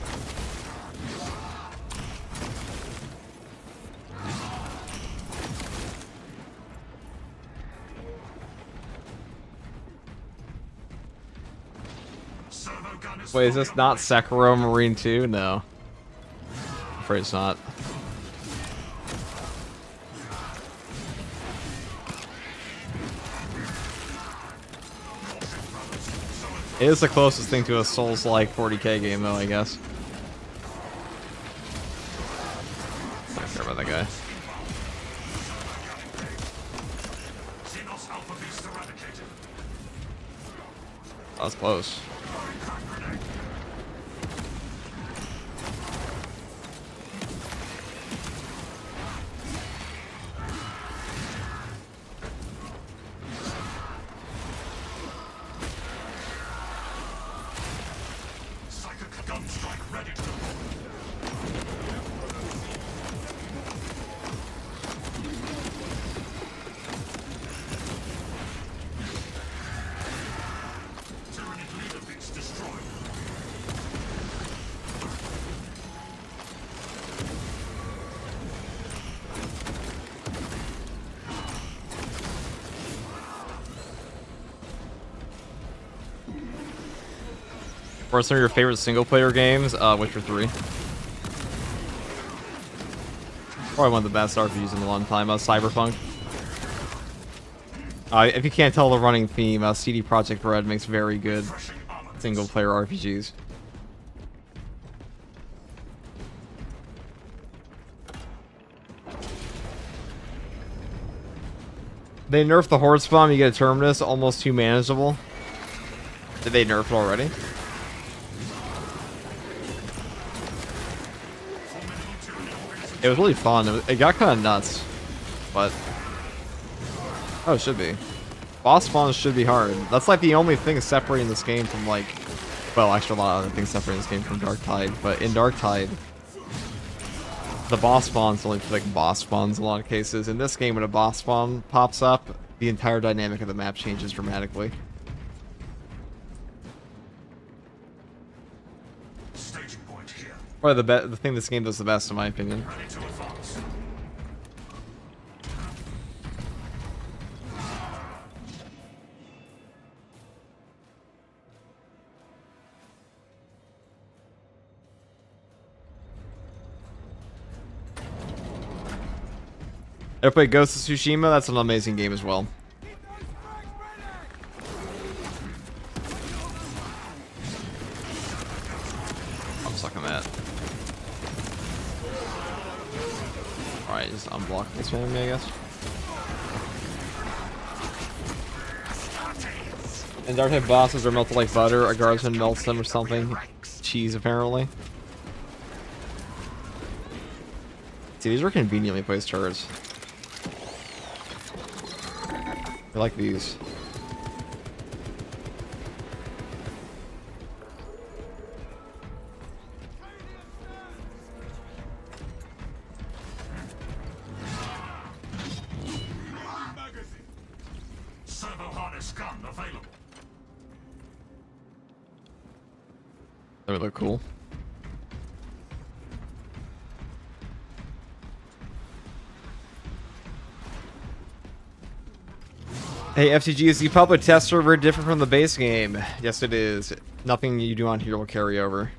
Servo gun is Wait, is fully this not operational. Sekiro Marine 2? No. I'm afraid it's not. It is the closest thing to a Souls-like 40k game, though, I guess. I don't care about that guy. Xenos Alpha Beast eradicated. That was close. Psychic gun strike ready to deploy. Tyranid leader beats destroyed. What are some of your favorite single-player games? Witcher 3. Probably one of the best RPGs in a long time. Cyberpunk. If you can't tell the running theme, CD Projekt Red makes very good Crushing armaments. single-player RPGs. They nerfed the Horde spawn, you get a Terminus, almost too manageable. Did they nerf it already? Formidable Tyranid organization. It was really fun. It got kind of nuts, but oh, it should be. Boss spawns should be hard. That's like the only thing separating this game from like, well, actually a lot of other things separating this game from Dark Tide. But in Dark Tide, the boss spawns only like boss spawns in a lot of cases. In this game, when a boss spawn pops up, the entire dynamic of the map changes dramatically. Staging point here. Probably the thing this game does the best, in my opinion. Ready to advance. Ever played Ghost of Tsushima? That's an amazing game as well. I'm sucking that. Alright, just unblock this enemy, I guess. And Dark Tide bosses are melted like butter. A guardsman melts them or something. Cheese, apparently. See, these are conveniently placed turrets. I like these. Servo harness gun available. That would look cool. Hey, FTG, is the public test server different from the base game? Yes, it is. Nothing you do on here will carry over.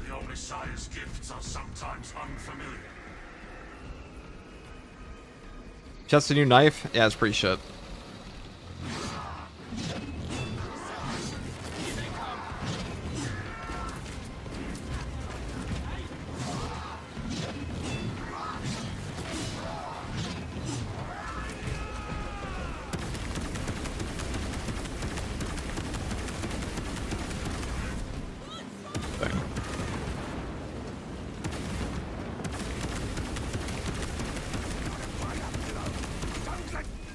The only sire's gifts are sometimes unfamiliar. Just a new knife? Yeah, it's pretty shit.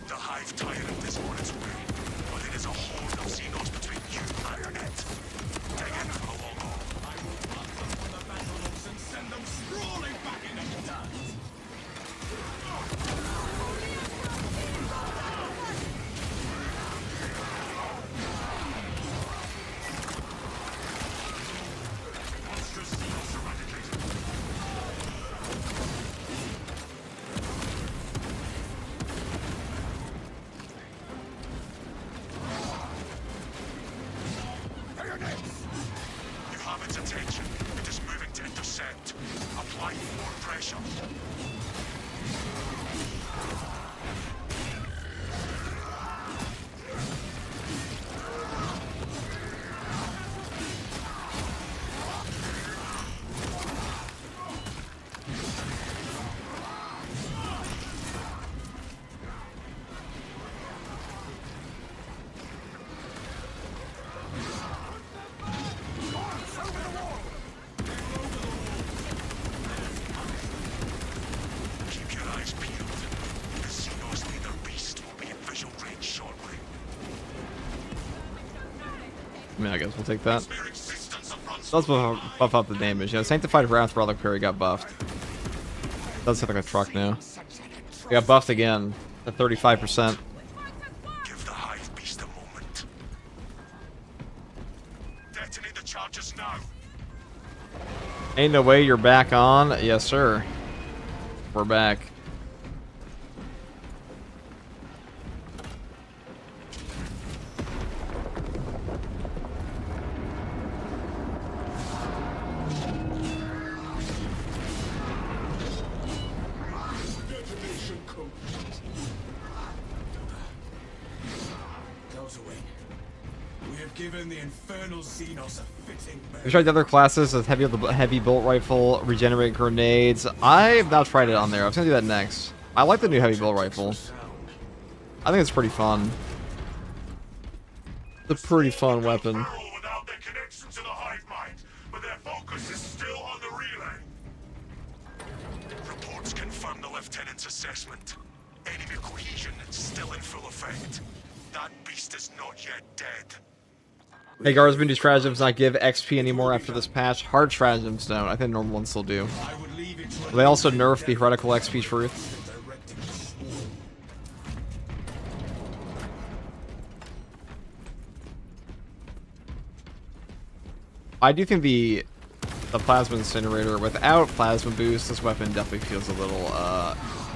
The hive tired of this on its way, but it is a horde of Xenos between you and your net. Take it for the long haul. I will pluck them from the battlements and send them sprawling back into the dust. Monstrous Xenos eradicated. You have its attention. It is moving to intercept. Apply more pressure. Keep your eyes peeled. The Xenos leader beast will be in visual range shortly. I mean, I guess we'll take that. Their existence upfront. Let's buff up the damage. You know, Sanctified Wrath Relic Parry got buffed. Does look like a truck now. We got buffed again at 35%. Give the hive beast a moment. Detonate the charges now. Ain't no way you're back on. Yes, sir. We're back. Detonation complete. Those away. We have given the infernal Xenos a fitting We burial. tried the other classes with heavy bolt rifle, regenerate grenades. I've not tried it on there. I was gonna do that next. I like the new heavy bolt rifle. I think it's pretty fun. It's a pretty fun weapon. Without their connection to the hive mind, but their focus is still on the relay. assessment. Enemy cohesion is still in full effect. That beast is not yet dead. Hey, Guardsmen, do stratagems not give XP anymore after this patch? Hard stratagems don't. I think normal ones still do. I would leave it to They also nerfed the heretical XP truth. directing the swarm. I do think the plasma incinerator without plasma boost, this weapon definitely feels a little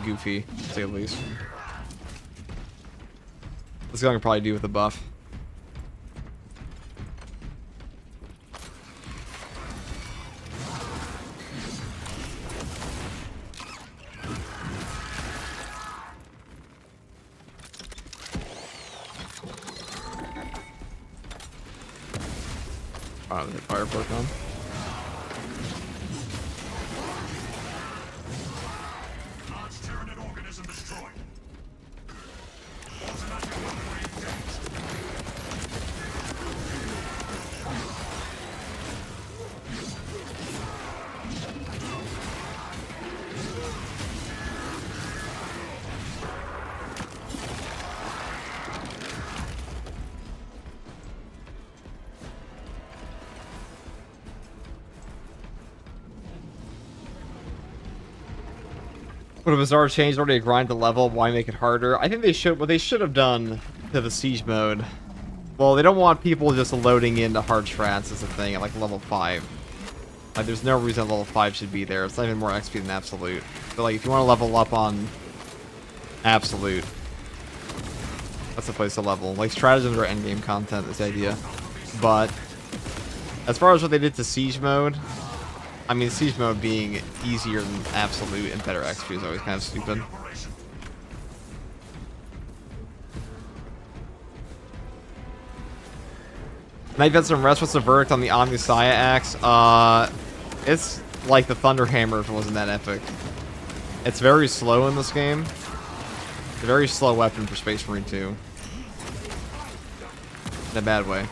goofy, to say the least. This gun can probably do with the buff. Oh, the fire broke on. Large Tyranid organism destroyed. Automatic weaponry engaged. Would a bizarre change already a grind to level? Why make it harder? I think they should. What they should have done to the siege mode. Well, they don't want people just loading into hard strats as a thing at like level 5. Like, there's no reason level 5 should be there. It's not even more XP than absolute. But like, if you want to level up on absolute, that's the place to level. Like, stratagems are endgame content. Is the idea. But as far as what they did to siege mode. I mean, siege mode being easier than absolute and better XP is always kind of stupid. Night Vets and Rest, what's the verdict on the Omnisaya axe? It's like the Thunder Hammer if it wasn't that epic. It's very slow in this game. It's a very slow weapon for Space Marine 2. In a bad way.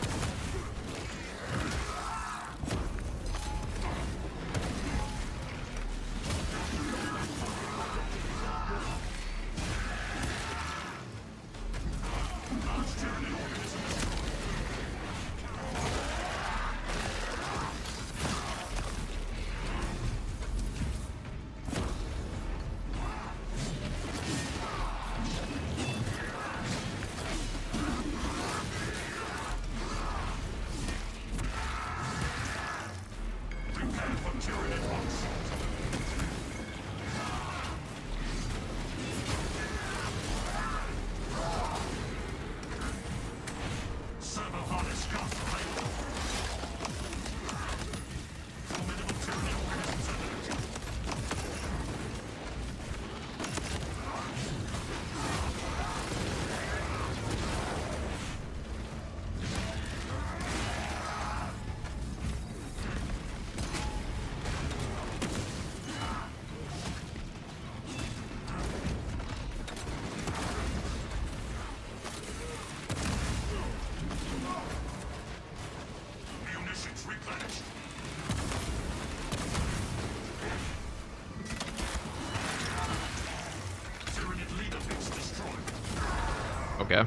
Okay.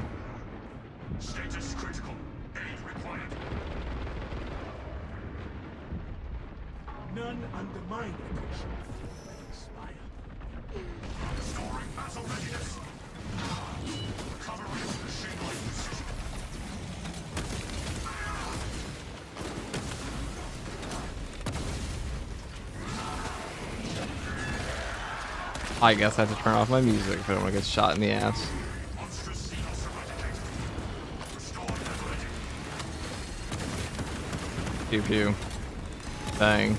Status critical. Aid required. None under my location. Expire. Restoring battle readiness. Covering machine-like precision. I guess I have to turn off my music if I don't want to get shot in the ass. Monstrous xenos eradicated. Restored and ready. Pew pew. Bang.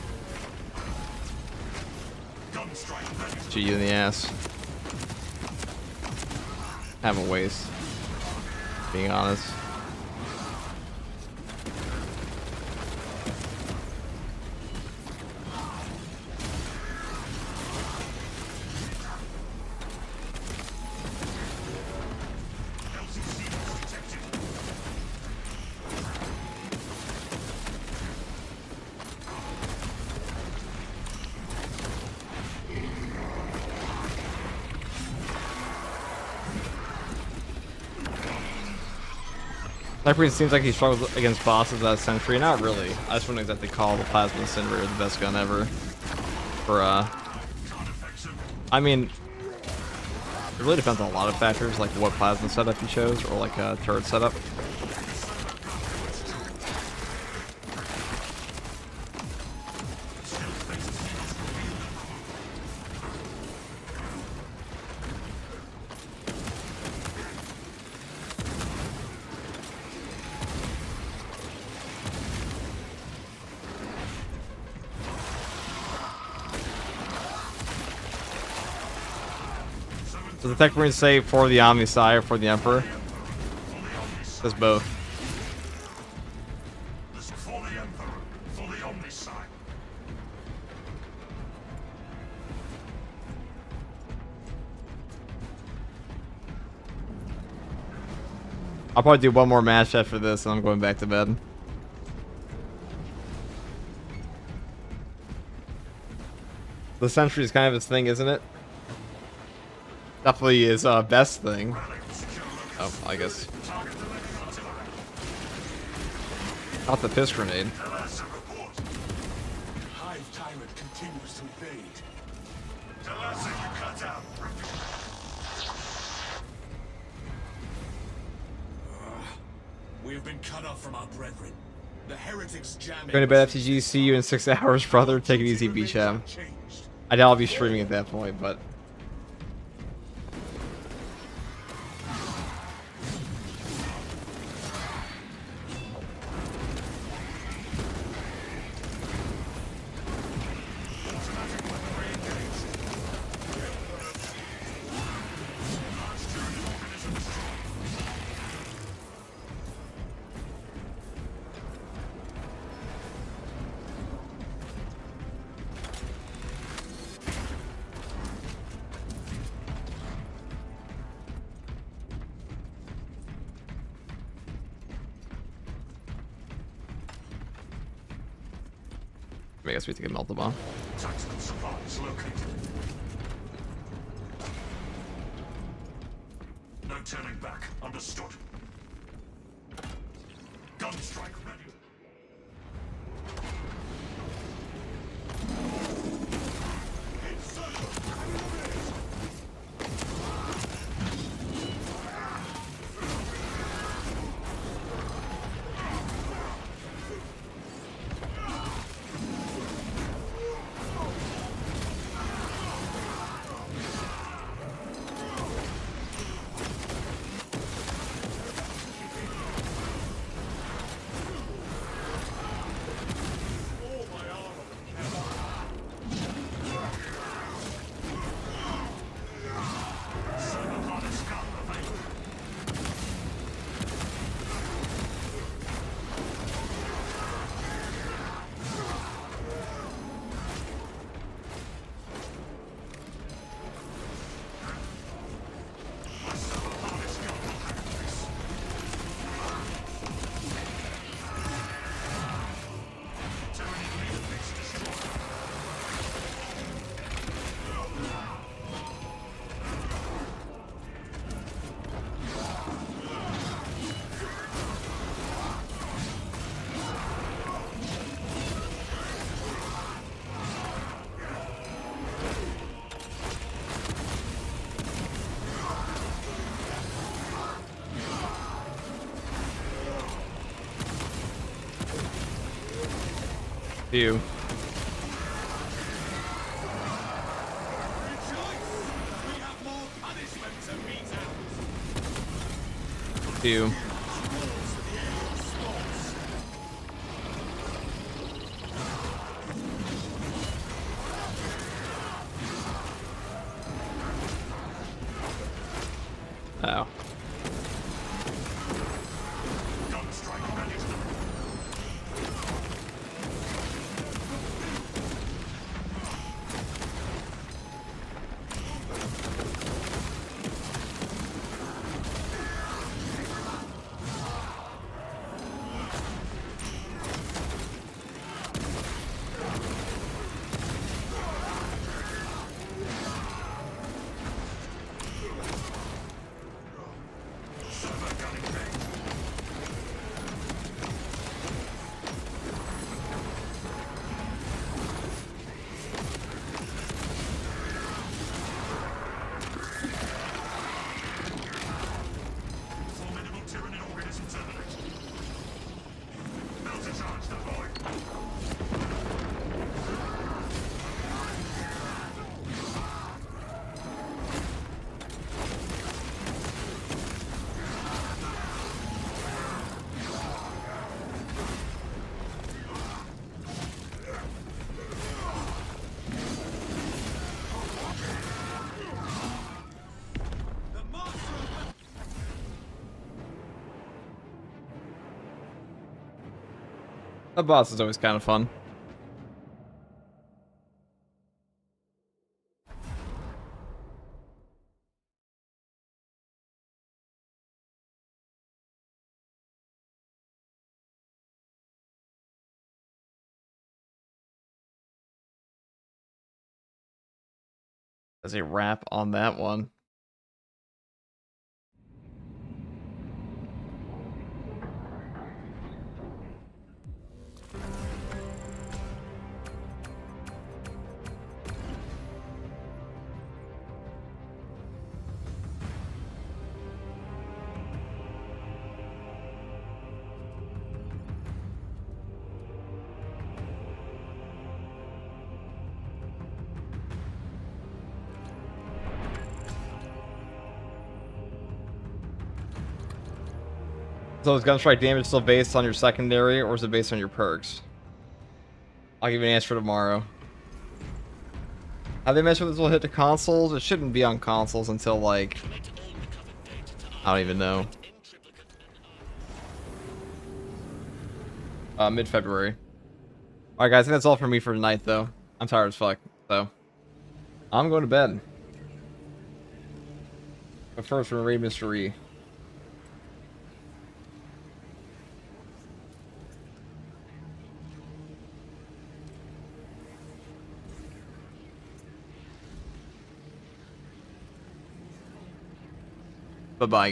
Gun strike ready. Shoot you in the ass. Have a waste. Being honest. Techmarine seems like he struggles against bosses as Sentry. Not really. I just wouldn't exactly call the Plasma Incinerator the best gun ever. For, I mean, it really depends on a lot of factors, like what plasma setup you chose, or like a turret setup. Does the Techmarine say for the Omnisci or for the Emperor? Says both. For the Emperor, for the Omnisci. I'll probably do one more match after this and I'm going back to bed. The Sentry is kind of his thing, isn't it? Definitely his best thing. Oh, I guess. Not the piss grenade. Hive tyrant continues to evade. We have been cut off from our brethren. The heretics jam. Going to bed FTG. See you in 6 hours, brother. Take it easy, B-Cham. I doubt I'll be streaming at that point, but. I guess we have to get Melta Bomb. Tactical supplies located. No turning back. Understood. Gunstrike ready. You. You. Oh. The boss is always kind of fun. As a wrap on that one. So is gunstrike damage still based on your secondary, or is it based on your perks? I'll give you an answer tomorrow. Have they mentioned this will hit the consoles? It shouldn't be on consoles until, like, I don't even know. Mid-February. Alright guys, I think that's all for me for tonight, though. I'm tired as fuck, so I'm going to bed. But first, we're gonna raid Mr. E. Bye-bye, guys.